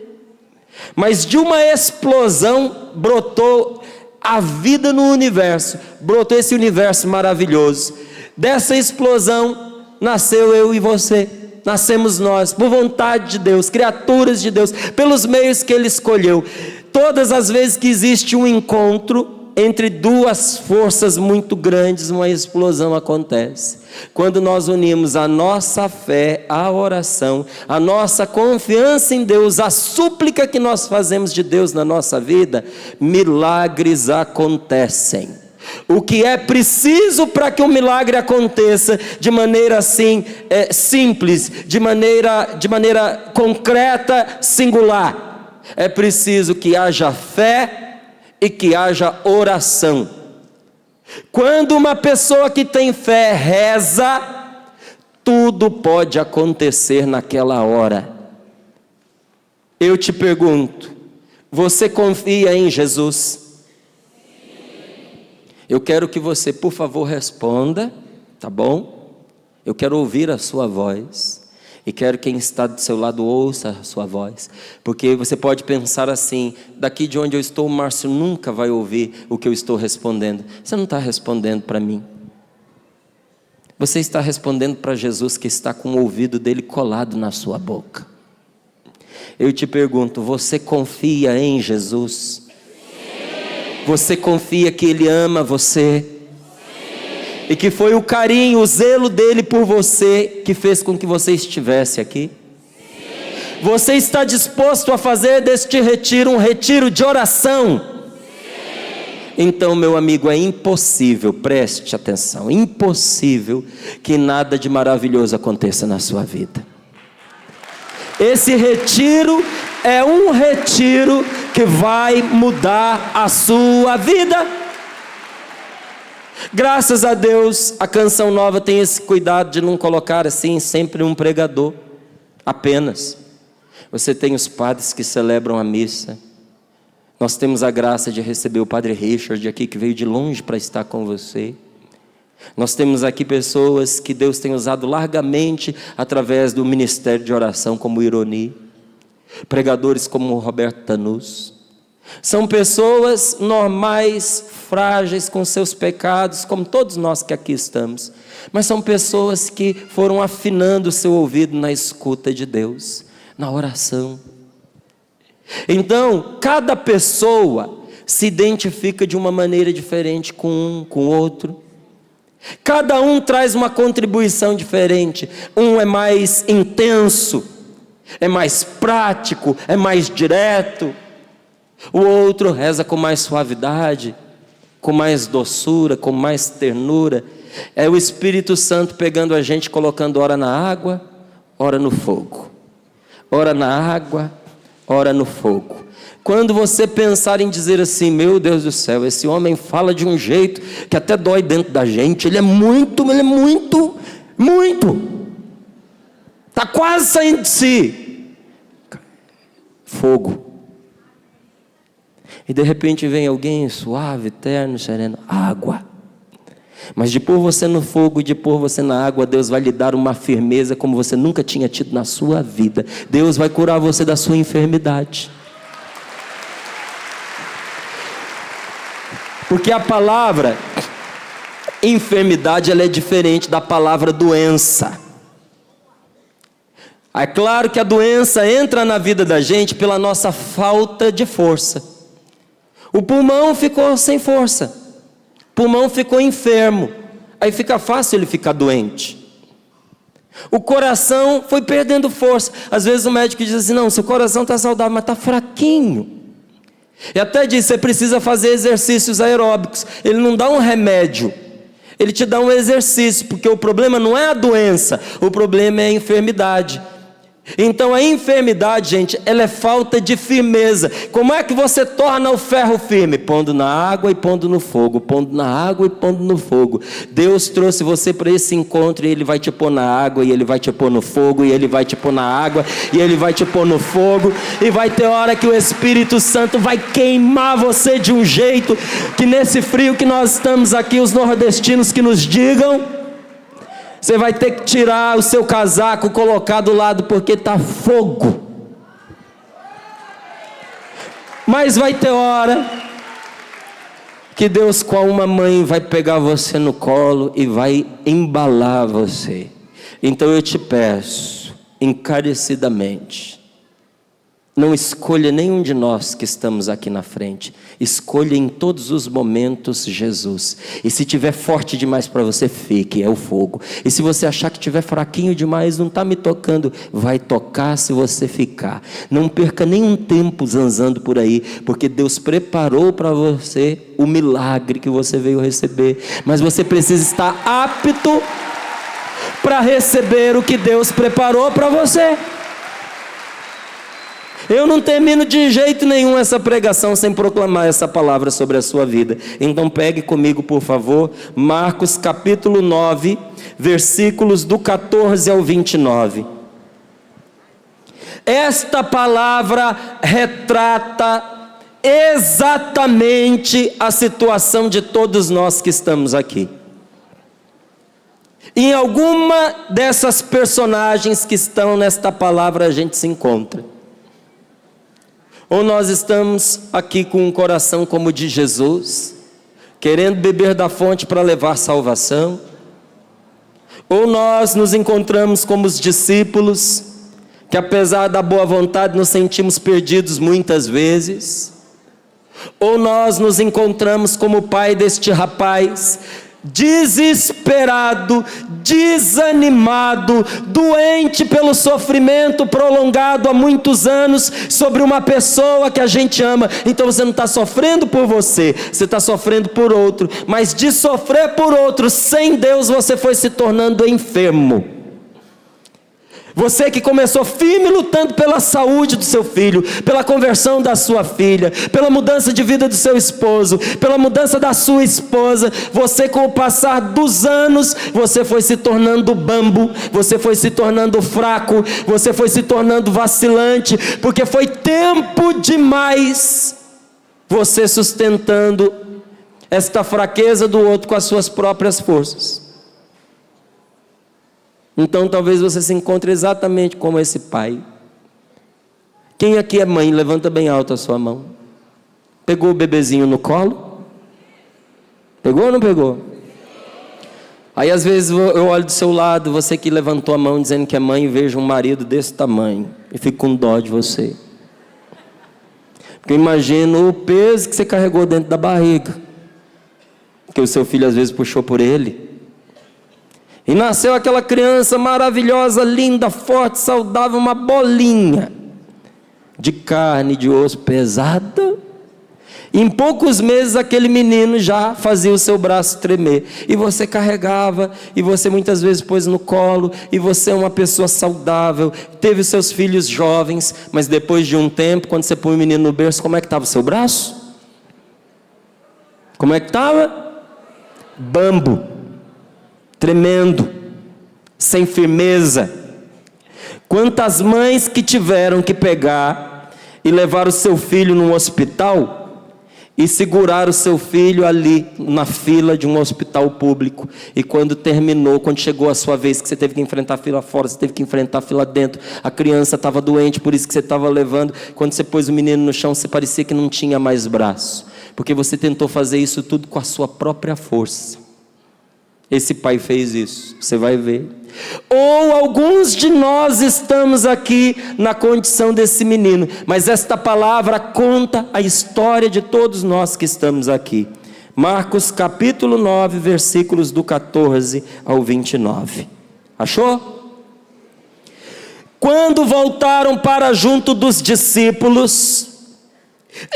Mas de uma explosão brotou a vida no universo. Brotou esse universo maravilhoso. Dessa explosão nasceu eu e você. Nascemos nós, por vontade de Deus, criaturas de Deus, pelos meios que Ele escolheu. Todas as vezes que existe um encontro entre duas forças muito grandes, uma explosão acontece. Quando nós unimos a nossa fé, a oração, a nossa confiança em Deus, a súplica que nós fazemos de Deus na nossa vida, milagres acontecem. O que é preciso para que um milagre aconteça de maneira assim, simples, de maneira concreta, singular, é preciso que haja fé e que haja oração. Quando uma pessoa que tem fé reza, tudo pode acontecer naquela hora. Eu te pergunto, você confia em Jesus? Eu quero que você, por favor, responda, tá bom? Eu quero ouvir a sua voz. E quero que quem está do seu lado ouça a sua voz. Porque você pode pensar assim: daqui de onde eu estou, o Márcio nunca vai ouvir o que eu estou respondendo. Você não está respondendo para mim. Você está respondendo para Jesus, que está com o ouvido dele colado na sua boca. Eu te pergunto, você confia em Jesus? Você confia que Ele ama você? Sim. E que foi o carinho, o zelo dele por você que fez com que você estivesse aqui? Sim. Você está disposto a fazer deste retiro um retiro de oração? Sim. Então, meu amigo, é impossível, preste atenção, impossível que nada de maravilhoso aconteça na sua vida. Esse retiro é um retiro que vai mudar a sua vida. Graças a Deus, a Canção Nova tem esse cuidado de não colocar assim sempre um pregador apenas. Você tem os padres que celebram a missa. Nós temos a graça de receber o Padre Richard aqui, que veio de longe para estar com você. Nós temos aqui pessoas que Deus tem usado largamente através do ministério de oração, como o Ironi, pregadores como o Roberto Tanus. São pessoas normais, frágeis com seus pecados, como todos nós que aqui estamos, mas são pessoas que foram afinando o seu ouvido na escuta de Deus, na oração. Então, cada pessoa se identifica de uma maneira diferente com um, com o outro. Cada um traz uma contribuição diferente. Um é mais intenso, é mais prático, é mais direto. O outro reza com mais suavidade, com mais doçura, com mais ternura. É o Espírito Santo pegando a gente, colocando ora na água, ora no fogo. Ora na água, ora no fogo. Quando você pensar em dizer assim: meu Deus do céu, esse homem fala de um jeito que até dói dentro da gente, ele é muito, está quase saindo de si. Fogo. E de repente vem alguém suave, terno, sereno, água. Mas de pôr você no fogo e de pôr você na água, Deus vai lhe dar uma firmeza como você nunca tinha tido na sua vida. Deus vai curar você da sua enfermidade. Porque a palavra enfermidade, ela é diferente da palavra doença. É claro que a doença entra na vida da gente pela nossa falta de força. O pulmão ficou sem força, o pulmão ficou enfermo, aí fica fácil ele ficar doente. O coração foi perdendo força. Às vezes o médico diz assim: não, seu coração está saudável, mas está fraquinho. E até diz: você precisa fazer exercícios aeróbicos. Ele não dá um remédio, ele te dá um exercício, porque o problema não é a doença, o problema é a enfermidade. Então a enfermidade, gente, ela é falta de firmeza. Como é que você torna o ferro firme? Pondo na água e pondo no fogo, pondo na água e pondo no fogo. Deus trouxe você para esse encontro, e Ele vai te pôr na água, e Ele vai te pôr no fogo, e Ele vai te pôr na água, e Ele vai te pôr no fogo. E vai ter hora que o Espírito Santo vai queimar você de um jeito que nesse frio que nós estamos aqui, os nordestinos que nos digam, você vai ter que tirar o seu casaco, colocar do lado, porque está fogo. Mas vai ter hora que Deus, com uma mãe, vai pegar você no colo e vai embalar você. Então eu te peço, encarecidamente, Não escolha nenhum de nós que estamos aqui na frente. Escolha em todos os momentos Jesus. E se tiver forte demais para você, fique, é o fogo. E se você achar que tiver fraquinho demais, não está me tocando, vai tocar se você ficar. Não perca nenhum tempo zanzando por aí, porque Deus preparou para você o milagre que você veio receber. Mas você precisa estar apto para receber o que Deus preparou para você. Eu não termino de jeito nenhum essa pregação sem proclamar essa palavra sobre a sua vida. Então pegue comigo, por favor, Marcos capítulo 9, versículos do 14 ao 29. Esta palavra retrata exatamente a situação de todos nós que estamos aqui. Em alguma dessas personagens que estão nesta palavra a gente se encontra. Ou nós estamos aqui com um coração como o de Jesus, querendo beber da fonte para levar salvação. Ou nós nos encontramos como os discípulos, que apesar da boa vontade nos sentimos perdidos muitas vezes. Ou nós nos encontramos como o pai deste rapaz, desesperado, desanimado, doente pelo sofrimento prolongado há muitos anos sobre uma pessoa que a gente ama. Então você não está sofrendo por você, você está sofrendo por outro. Mas de sofrer por outro sem Deus, você foi se tornando enfermo. Você que começou firme lutando pela saúde do seu filho, pela conversão da sua filha, pela mudança de vida do seu esposo, pela mudança da sua esposa, você, com o passar dos anos, você foi se tornando bambo, você foi se tornando fraco, você foi se tornando vacilante, porque foi tempo demais você sustentando esta fraqueza do outro com as suas próprias forças. Então talvez você se encontre exatamente como esse pai. Quem aqui é mãe? Levanta bem alto a sua mão. Pegou o bebezinho no colo? Pegou ou não pegou? Aí às vezes eu olho do seu lado, você que levantou a mão dizendo que é mãe, e vejo um marido desse tamanho e fico com dó de você. Porque eu imagino o peso que você carregou dentro da barriga, que o seu filho às vezes puxou por ele. E nasceu aquela criança maravilhosa, linda, forte, saudável, uma bolinha de carne, de osso, pesada. E em poucos meses aquele menino já fazia o seu braço tremer. E você carregava, e você muitas vezes pôs no colo, e você é uma pessoa saudável, teve os seus filhos jovens, mas depois de um tempo, quando você põe o menino no berço, como é que estava o seu braço? Como é que estava? Bambo. Tremendo, sem firmeza. Quantas mães que tiveram que pegar e levar o seu filho num hospital e segurar o seu filho ali na fila de um hospital público, e quando terminou, quando chegou a sua vez, que você teve que enfrentar a fila fora, você teve que enfrentar a fila dentro, a criança estava doente, por isso que você estava levando, quando você pôs o menino no chão, você parecia que não tinha mais braço, porque você tentou fazer isso tudo com a sua própria força. Esse pai fez isso, você vai ver. Ou alguns de nós estamos aqui na condição desse menino, mas esta palavra conta a história de todos nós que estamos aqui. Marcos capítulo 9, versículos do 14 ao 29. Achou? Quando voltaram para junto dos discípulos,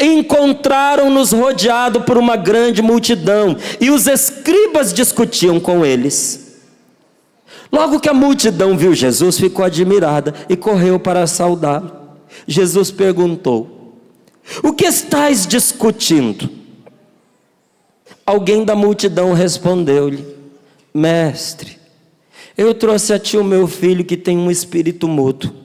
encontraram-nos rodeado por uma grande multidão, e os escribas discutiam com eles. Logo que a multidão viu Jesus, ficou admirada e correu para saudá-lo. Jesus perguntou: o que estáis discutindo? Alguém da multidão respondeu-lhe: mestre, eu trouxe a ti o meu filho que tem um espírito mudo.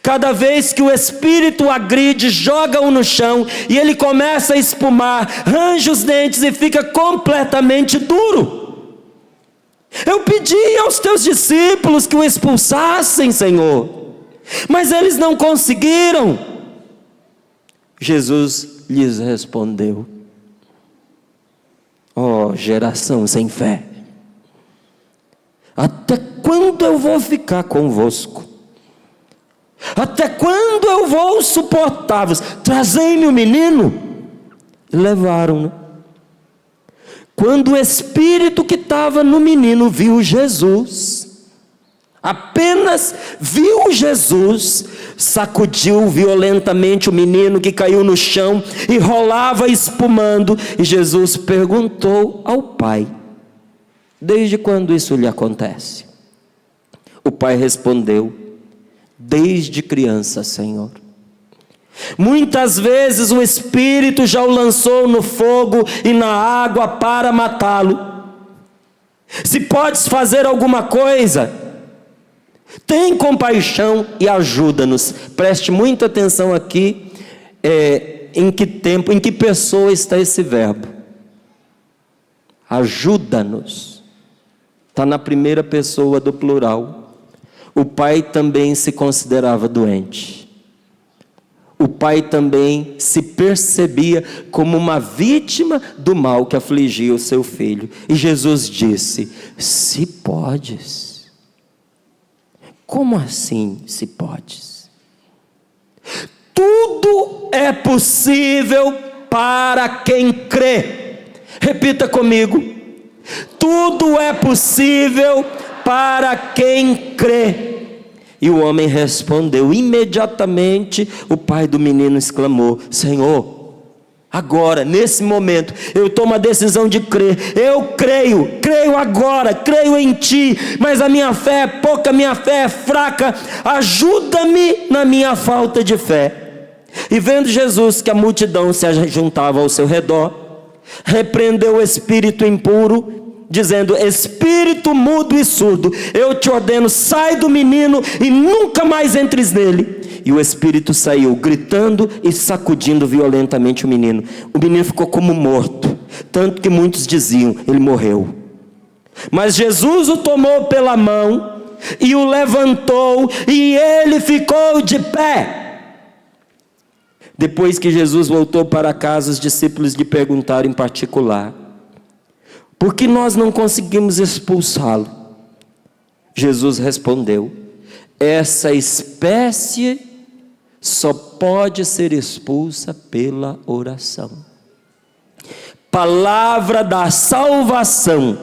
Cada vez que o espírito agride, joga-o no chão e ele começa a espumar, range os dentes e fica completamente duro. Eu pedi aos teus discípulos que o expulsassem, Senhor, mas eles não conseguiram. Jesus lhes respondeu: ó geração sem fé, até quando eu vou ficar convosco? Até quando eu vou suportar-vos? Trazei-me o menino. Levaram-no. Quando o espírito que estava no menino viu Jesus, apenas viu Jesus, sacudiu violentamente o menino, que caiu no chão e rolava espumando. E Jesus perguntou ao pai: desde quando isso lhe acontece? O pai respondeu: desde criança, Senhor. Muitas vezes o espírito já o lançou no fogo e na água para matá-lo. Se podes fazer alguma coisa, tem compaixão e ajuda-nos. Preste muita atenção aqui, em que tempo, em que pessoa está esse verbo. Ajuda-nos. Está na primeira pessoa do plural. O pai também se considerava doente. O pai também se percebia como uma vítima do mal que afligia o seu filho. E Jesus disse: se podes. Como assim, se podes? Tudo é possível para quem crê. Repita comigo: tudo é possível para quem crê. E o homem respondeu. Imediatamente o pai do menino exclamou: Senhor, agora, nesse momento, eu tomo a decisão de crer. Eu creio agora, creio em Ti, mas a minha fé é pouca, a minha fé é fraca. Ajuda-me na minha falta de fé. E vendo Jesus que a multidão se juntava ao seu redor, repreendeu o espírito impuro, dizendo: espírito mudo e surdo, eu te ordeno, sai do menino e nunca mais entres nele. E o espírito saiu, gritando e sacudindo violentamente o menino. O menino ficou como morto, tanto que muitos diziam: ele morreu. Mas Jesus o tomou pela mão e o levantou, e ele ficou de pé. Depois que Jesus voltou para casa, os discípulos lhe perguntaram em particular: por que nós não conseguimos expulsá-lo? Jesus respondeu: essa espécie só pode ser expulsa pela oração. Palavra da salvação.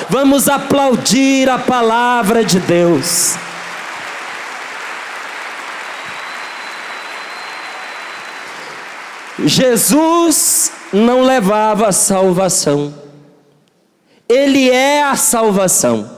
Vamos aplaudir a palavra de Deus. Jesus não levava a salvação. Ele é a salvação.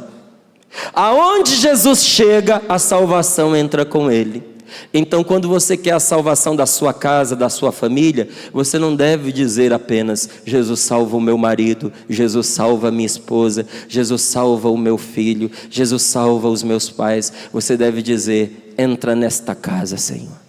Aonde Jesus chega, a salvação entra com ele. Então, quando você quer a salvação da sua casa, da sua família, você não deve dizer apenas: Jesus salva o meu marido, Jesus salva a minha esposa, Jesus salva o meu filho, Jesus salva os meus pais. Você deve dizer: entra nesta casa, Senhor.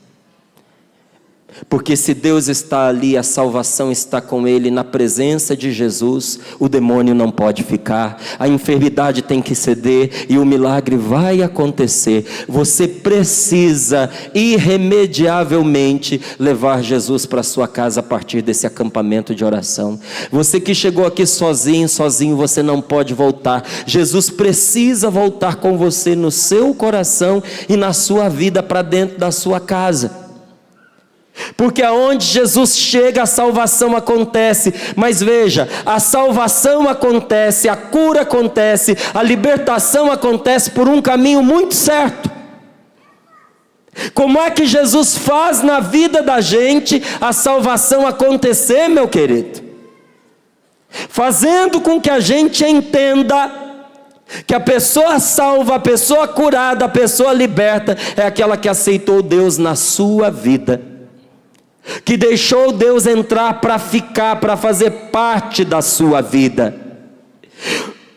Porque se Deus está ali, a salvação está com Ele. Na presença de Jesus, o demônio não pode ficar, a enfermidade tem que ceder e o milagre vai acontecer. Você precisa irremediavelmente levar Jesus para sua casa a partir desse acampamento de oração. Você que chegou aqui sozinho, você não pode voltar. Jesus precisa voltar com você no seu coração e na sua vida, para dentro da sua casa. Porque aonde Jesus chega, a salvação acontece. Mas veja, a salvação acontece, a cura acontece, a libertação acontece por um caminho muito certo. Como é que Jesus faz na vida da gente a salvação acontecer, meu querido? Fazendo com que a gente entenda que a pessoa salva, a pessoa curada, a pessoa liberta é aquela que aceitou Deus na sua vida, que deixou Deus entrar para ficar, para fazer parte da sua vida.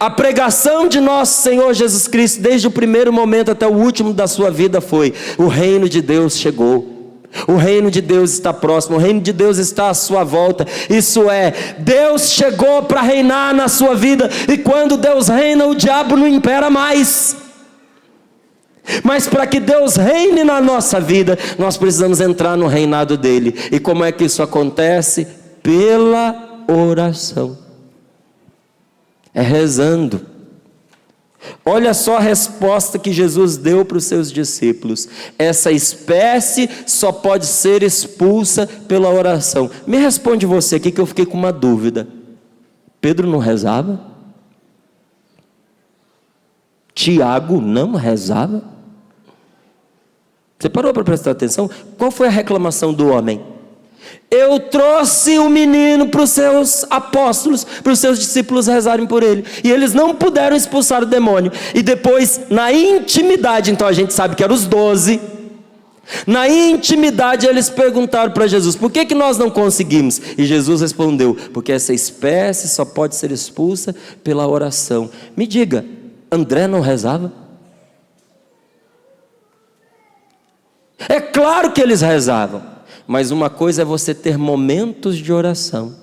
A pregação de nosso Senhor Jesus Cristo, desde o primeiro momento até o último da sua vida, foi: o reino de Deus chegou, o reino de Deus está próximo, o reino de Deus está à sua volta. Isso é, Deus chegou para reinar na sua vida, e quando Deus reina, o diabo não impera mais. Mas para que Deus reine na nossa vida, nós precisamos entrar no reinado dele. E como é que isso acontece? Pela oração. É rezando. Olha só a resposta que Jesus deu para os seus discípulos: essa espécie só pode ser expulsa pela oração. Me responde você aqui, que eu fiquei com uma dúvida. Pedro não rezava? Tiago não rezava? Você parou para prestar atenção? Qual foi a reclamação do homem? Eu trouxe o menino para os seus apóstolos, para os seus discípulos rezarem por ele, e eles não puderam expulsar o demônio. E depois, na intimidade, então a gente sabe que eram os 12, na intimidade eles perguntaram para Jesus: por que nós não conseguimos? E Jesus respondeu: porque essa espécie só pode ser expulsa pela oração. Me diga, André não rezava? É claro que eles rezavam, mas uma coisa é você ter momentos de oração,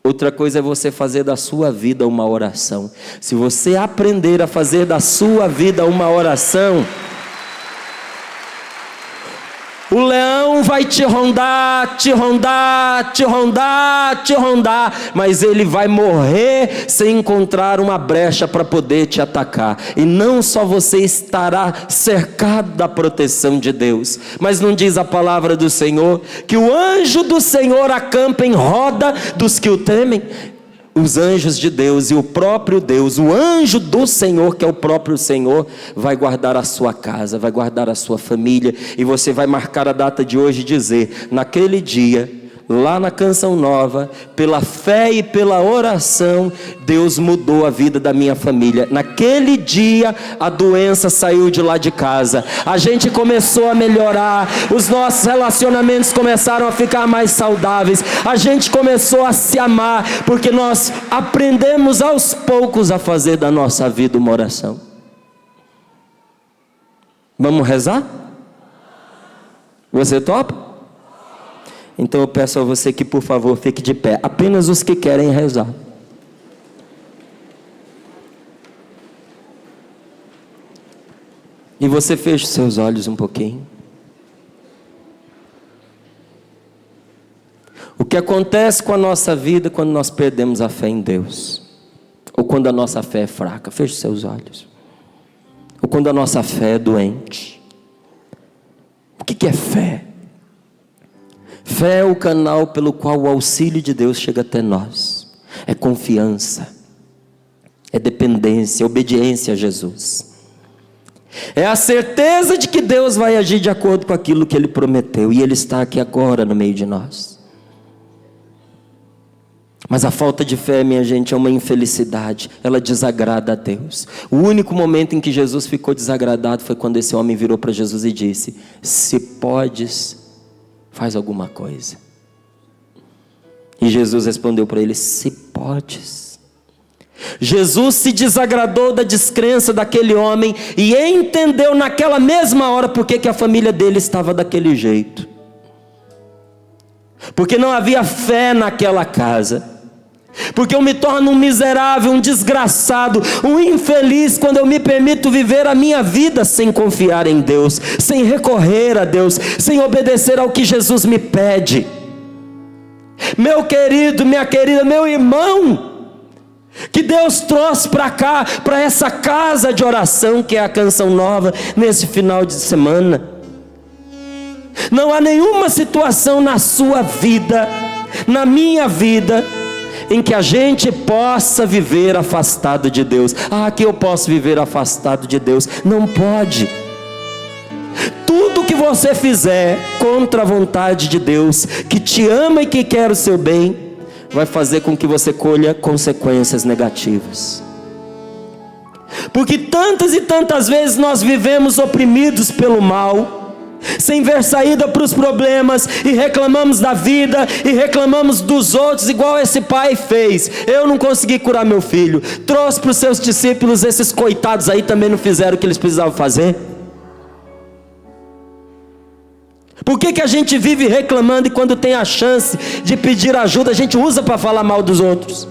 outra coisa é você fazer da sua vida uma oração. Se você aprender a fazer da sua vida uma oração, o leão vai te rondar, te rondar, te rondar, te rondar, mas ele vai morrer sem encontrar uma brecha para poder te atacar. E não só você estará cercado da proteção de Deus, mas não diz a palavra do Senhor que o anjo do Senhor acampa em roda dos que o temem? Os anjos de Deus e o próprio Deus, o anjo do Senhor, que é o próprio Senhor, vai guardar a sua casa, vai guardar a sua família. E você vai marcar a data de hoje e dizer: naquele dia, lá na Canção Nova, pela fé e pela oração, Deus mudou a vida da minha família. Naquele dia a doença saiu de lá de casa, a gente começou a melhorar, os nossos relacionamentos começaram a ficar mais saudáveis, a gente começou a se amar, porque nós aprendemos aos poucos a fazer da nossa vida uma oração. Vamos rezar? Você topa? Então eu peço a você que, por favor, fique de pé. Apenas os que querem rezar. E você feche seus olhos um pouquinho. O que acontece com a nossa vida quando nós perdemos a fé em Deus? Ou quando a nossa fé é fraca? Feche seus olhos. Ou quando a nossa fé é doente? O que é fé? Fé é o canal pelo qual o auxílio de Deus chega até nós. É confiança, é dependência, é obediência a Jesus. É a certeza de que Deus vai agir de acordo com aquilo que Ele prometeu, e Ele está aqui agora no meio de nós. Mas a falta de fé, minha gente, é uma infelicidade, ela desagrada a Deus. O único momento em que Jesus ficou desagradado foi quando esse homem virou para Jesus e disse: se podes, faz alguma coisa. E Jesus respondeu para ele: se podes. Jesus se desagradou da descrença daquele homem e entendeu naquela mesma hora porque que a família dele estava daquele jeito. Porque não havia fé naquela casa. Porque eu me torno um miserável, um desgraçado, um infeliz quando eu me permito viver a minha vida sem confiar em Deus, sem recorrer a Deus, sem obedecer ao que Jesus me pede. Meu querido, minha querida, meu irmão, que Deus trouxe para cá, para essa casa de oração que é a Canção Nova, nesse final de semana. Não há nenhuma situação na sua vida, na minha vida, em que a gente possa viver afastado de Deus. Aqui eu posso viver afastado de Deus. Não pode. Tudo que você fizer contra a vontade de Deus, que te ama e que quer o seu bem, vai fazer com que você colha consequências negativas. Porque tantas e tantas vezes nós vivemos oprimidos pelo mal, sem ver saída para os problemas, e reclamamos da vida, e reclamamos dos outros, igual esse pai fez. Eu não consegui curar meu filho, trouxe para os seus discípulos, esses coitados aí também não fizeram o que eles precisavam fazer. Por que a gente vive reclamando, e quando tem a chance de pedir ajuda, a gente usa para falar mal dos outros?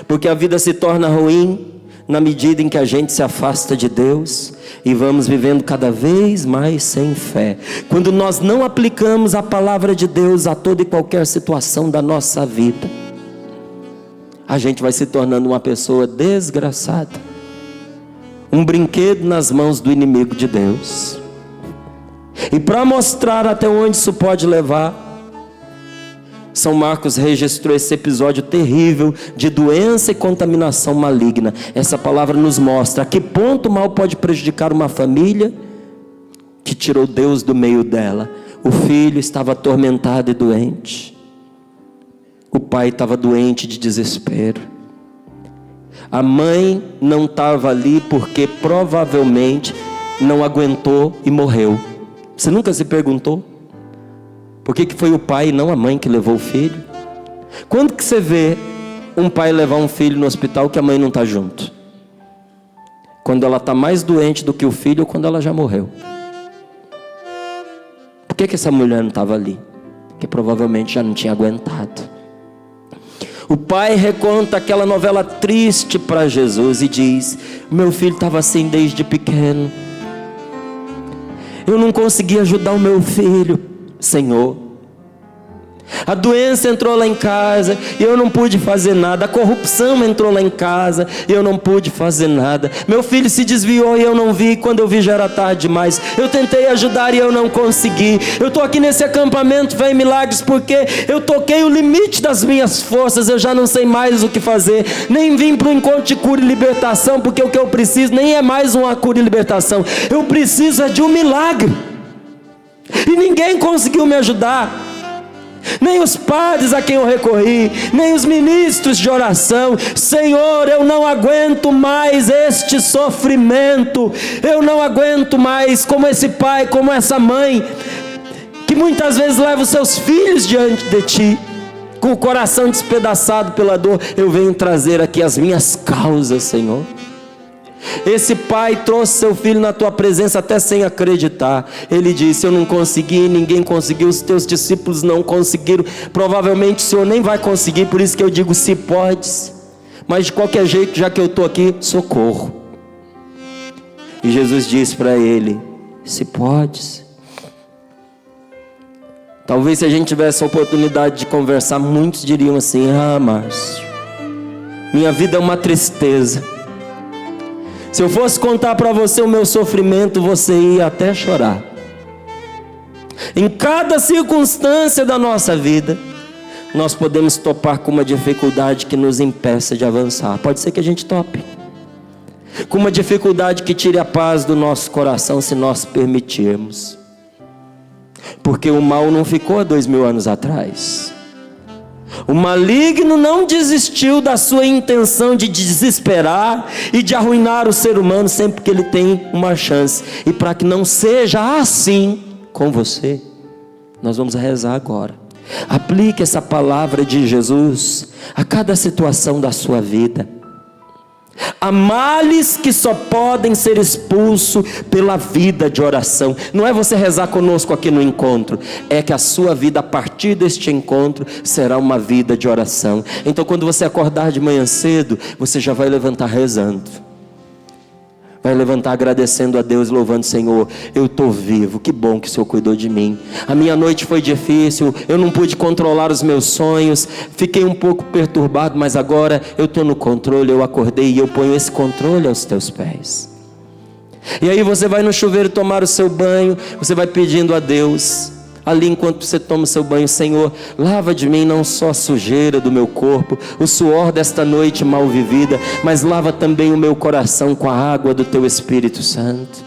Porque a vida se torna ruim na medida em que a gente se afasta de Deus e vamos vivendo cada vez mais sem fé. Quando nós não aplicamos a palavra de Deus a toda e qualquer situação da nossa vida, a gente vai se tornando uma pessoa desgraçada. um brinquedo nas mãos do inimigo de Deus. E para mostrar até onde isso pode levar, São Marcos registrou esse episódio terrível de doença e contaminação maligna. Essa palavra nos mostra a que ponto o mal pode prejudicar uma família que tirou Deus do meio dela. O filho estava atormentado e doente. O pai estava doente de desespero. A mãe não estava ali porque provavelmente não aguentou e morreu. Você nunca se perguntou? Por que foi o pai e não a mãe que levou o filho? Quando que você vê um pai levar um filho no hospital que a mãe não está junto? Quando ela está mais doente do que o filho ou quando ela já morreu? Por que essa mulher não estava ali? Porque provavelmente já não tinha aguentado. O pai reconta aquela novela triste para Jesus e diz: meu filho estava assim desde pequeno. Eu não consegui ajudar o meu filho, Senhor. A doença entrou lá em casa e eu não pude fazer nada. A corrupção entrou lá em casa e eu não pude fazer nada. Meu filho se desviou e eu não vi. Quando eu vi já era tarde demais. Eu tentei ajudar e eu não consegui. Eu estou aqui nesse acampamento Fé em Milagres porque eu toquei o limite das minhas forças. Eu já não sei mais o que fazer. Nem vim para um encontro de cura e libertação, porque o que eu preciso nem é mais uma cura e libertação. Eu preciso é de um milagre. E ninguém conseguiu me ajudar. Nem os padres a quem eu recorri, nem os ministros de oração. Senhor, eu não aguento mais este sofrimento. Eu não aguento mais como esse pai, como essa mãe, que muitas vezes leva os seus filhos diante de ti, com o coração despedaçado pela dor. Eu venho trazer aqui as minhas causas, Senhor. Esse pai trouxe seu filho na tua presença até sem acreditar. Ele disse: eu não consegui, ninguém conseguiu, os teus discípulos não conseguiram, provavelmente o Senhor nem vai conseguir. Por isso que eu digo: se podes, mas de qualquer jeito, já que eu estou aqui, socorro. E Jesus disse para ele: se podes. Talvez se a gente tivesse a oportunidade de conversar, muitos diriam assim: ah, Márcio, minha vida é uma tristeza. Se eu fosse contar para você o meu sofrimento, você ia até chorar. Em cada circunstância da nossa vida, nós podemos topar com uma dificuldade que nos impeça de avançar. Pode ser que a gente tope com uma dificuldade que tire a paz do nosso coração, se nós permitirmos. Porque o mal não ficou há 2000 anos atrás. O maligno não desistiu da sua intenção de desesperar e de arruinar o ser humano sempre que ele tem uma chance. E para que não seja assim com você, nós vamos rezar agora. Aplique essa palavra de Jesus a cada situação da sua vida. Há males que só podem ser expulsos pela vida de oração. Não é você rezar conosco aqui no encontro, é que a sua vida a partir deste encontro será uma vida de oração. Então quando você acordar de manhã cedo, você já vai levantar rezando. Vai levantar agradecendo a Deus, louvando: Senhor, eu estou vivo, que bom que o Senhor cuidou de mim. A minha noite foi difícil, eu não pude controlar os meus sonhos, fiquei um pouco perturbado, mas agora eu estou no controle, eu acordei e eu ponho esse controle aos teus pés. E aí você vai no chuveiro tomar o seu banho, você vai pedindo a Deus, ali enquanto você toma o seu banho: Senhor, lava de mim não só a sujeira do meu corpo, o suor desta noite mal vivida, mas lava também o meu coração com a água do teu Espírito Santo.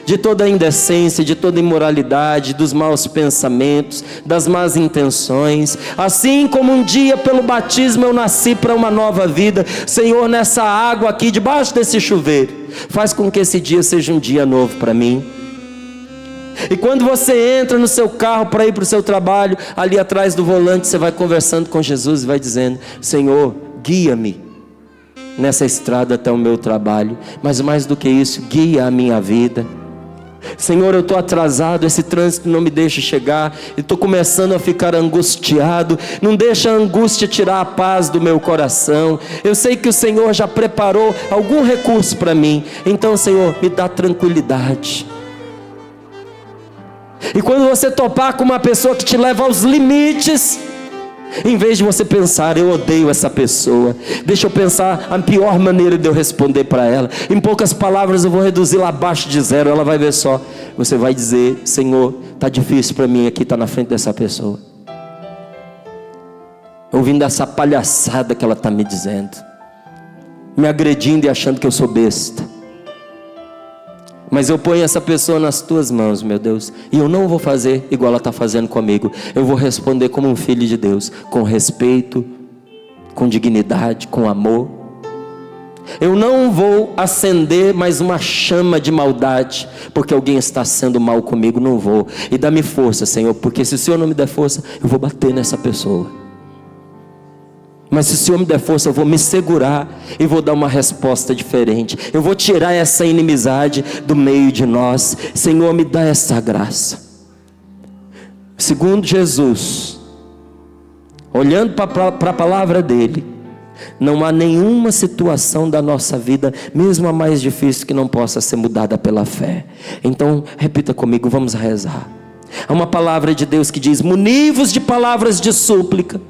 De toda a indecência, de toda a imoralidade, dos maus pensamentos, das más intenções. Assim como um dia pelo batismo eu nasci para uma nova vida, Senhor, nessa água aqui, debaixo desse chuveiro, faz com que esse dia seja um dia novo para mim. E quando você entra no seu carro para ir para o seu trabalho, ali atrás do volante você vai conversando com Jesus e vai dizendo: Senhor, guia-me nessa estrada até o meu trabalho, mas mais do que isso, guia a minha vida. Senhor, eu estou atrasado, esse trânsito não me deixa chegar, e estou começando a ficar angustiado. Não deixa a angústia tirar a paz do meu coração. Eu sei que o Senhor já preparou algum recurso para mim, então, Senhor, me dá tranquilidade. E quando você topar com uma pessoa que te leva aos limites, Em vez de você pensar, eu odeio essa pessoa, deixa eu pensar a pior maneira de eu responder para ela. Em poucas palavras eu vou reduzi-la abaixo de zero. Ela vai ver só. Você vai dizer: Senhor, está difícil para mim aqui estar na frente dessa pessoa, ouvindo essa palhaçada que ela está me dizendo, me agredindo e achando que eu sou besta. Mas eu ponho essa pessoa nas tuas mãos, meu Deus, e eu não vou fazer igual ela está fazendo comigo. Eu vou responder como um filho de Deus, com respeito, com dignidade, com amor. Eu não vou acender mais uma chama de maldade porque alguém está sendo mal comigo. Não vou. E dá-me força, Senhor, porque se o Senhor não me der força, eu vou bater nessa pessoa. Mas se o Senhor me der força, eu vou me segurar e vou dar uma resposta diferente. Eu vou tirar essa inimizade do meio de nós. Senhor, me dá essa graça. Segundo Jesus, olhando para a palavra dele, não há nenhuma situação da nossa vida, mesmo a mais difícil, que não possa ser mudada pela fé. Então, repita comigo, vamos rezar. Há uma palavra de Deus que diz: muni-vos de palavras de súplica,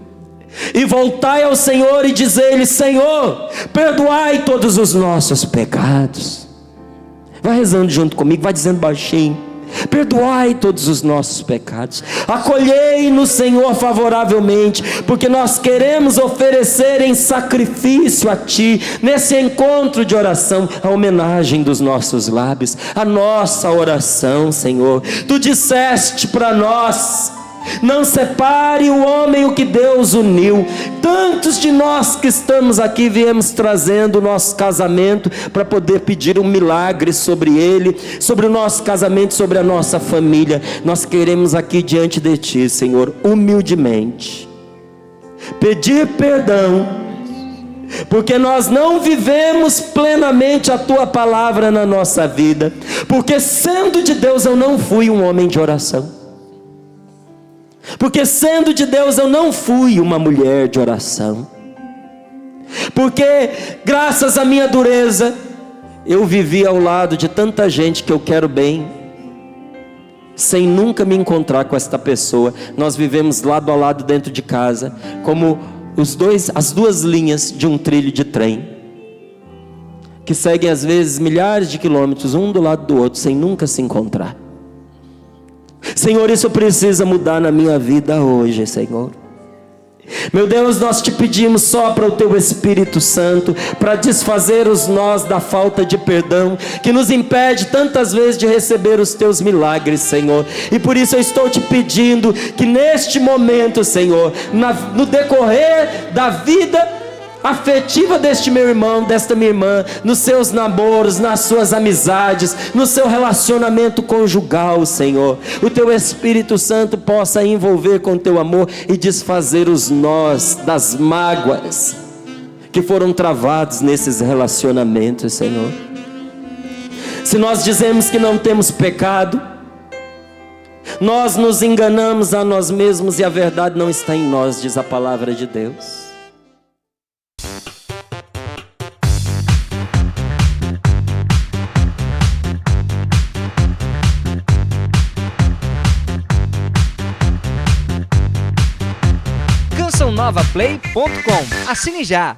e voltai ao Senhor e dizei-lhe: Senhor, perdoai todos os nossos pecados. Vai rezando junto comigo, vai dizendo baixinho: perdoai todos os nossos pecados. Acolhei-nos, Senhor, favoravelmente, porque nós queremos oferecer em sacrifício a Ti, nesse encontro de oração, a homenagem dos nossos lábios, a nossa oração, Senhor. Tu disseste para nós: não separe o homem o que Deus uniu. Tantos de nós que estamos aqui viemos trazendo o nosso casamento para poder pedir um milagre sobre ele, sobre o nosso casamento, sobre a nossa família. Nós queremos aqui diante de Ti, Senhor, humildemente pedir perdão, porque nós não vivemos plenamente a Tua palavra na nossa vida, porque sendo de Deus eu não fui um homem de oração, porque sendo de Deus eu não fui uma mulher de oração, porque graças à minha dureza eu vivi ao lado de tanta gente que eu quero bem, sem nunca me encontrar com esta pessoa. Nós vivemos lado a lado dentro de casa, como as duas linhas de um trilho de trem, que seguem às vezes milhares de quilômetros um do lado do outro, sem nunca se encontrar. Senhor, isso precisa mudar na minha vida hoje, Senhor. Meu Deus, nós Te pedimos só para o Teu Espírito Santo, para desfazer os nós da falta de perdão, que nos impede tantas vezes de receber os Teus milagres, Senhor. E por isso eu estou Te pedindo que neste momento, Senhor, no decorrer da vida afetiva deste meu irmão, desta minha irmã, nos seus namoros, nas suas amizades, no seu relacionamento conjugal, Senhor, o Teu Espírito Santo possa envolver com Teu amor e desfazer os nós das mágoas que foram travados nesses relacionamentos, Senhor. Se nós dizemos que não temos pecado, nós nos enganamos a nós mesmos e a verdade não está em nós, diz a palavra de Deus. CançãoNovaPlay.com. Assine já!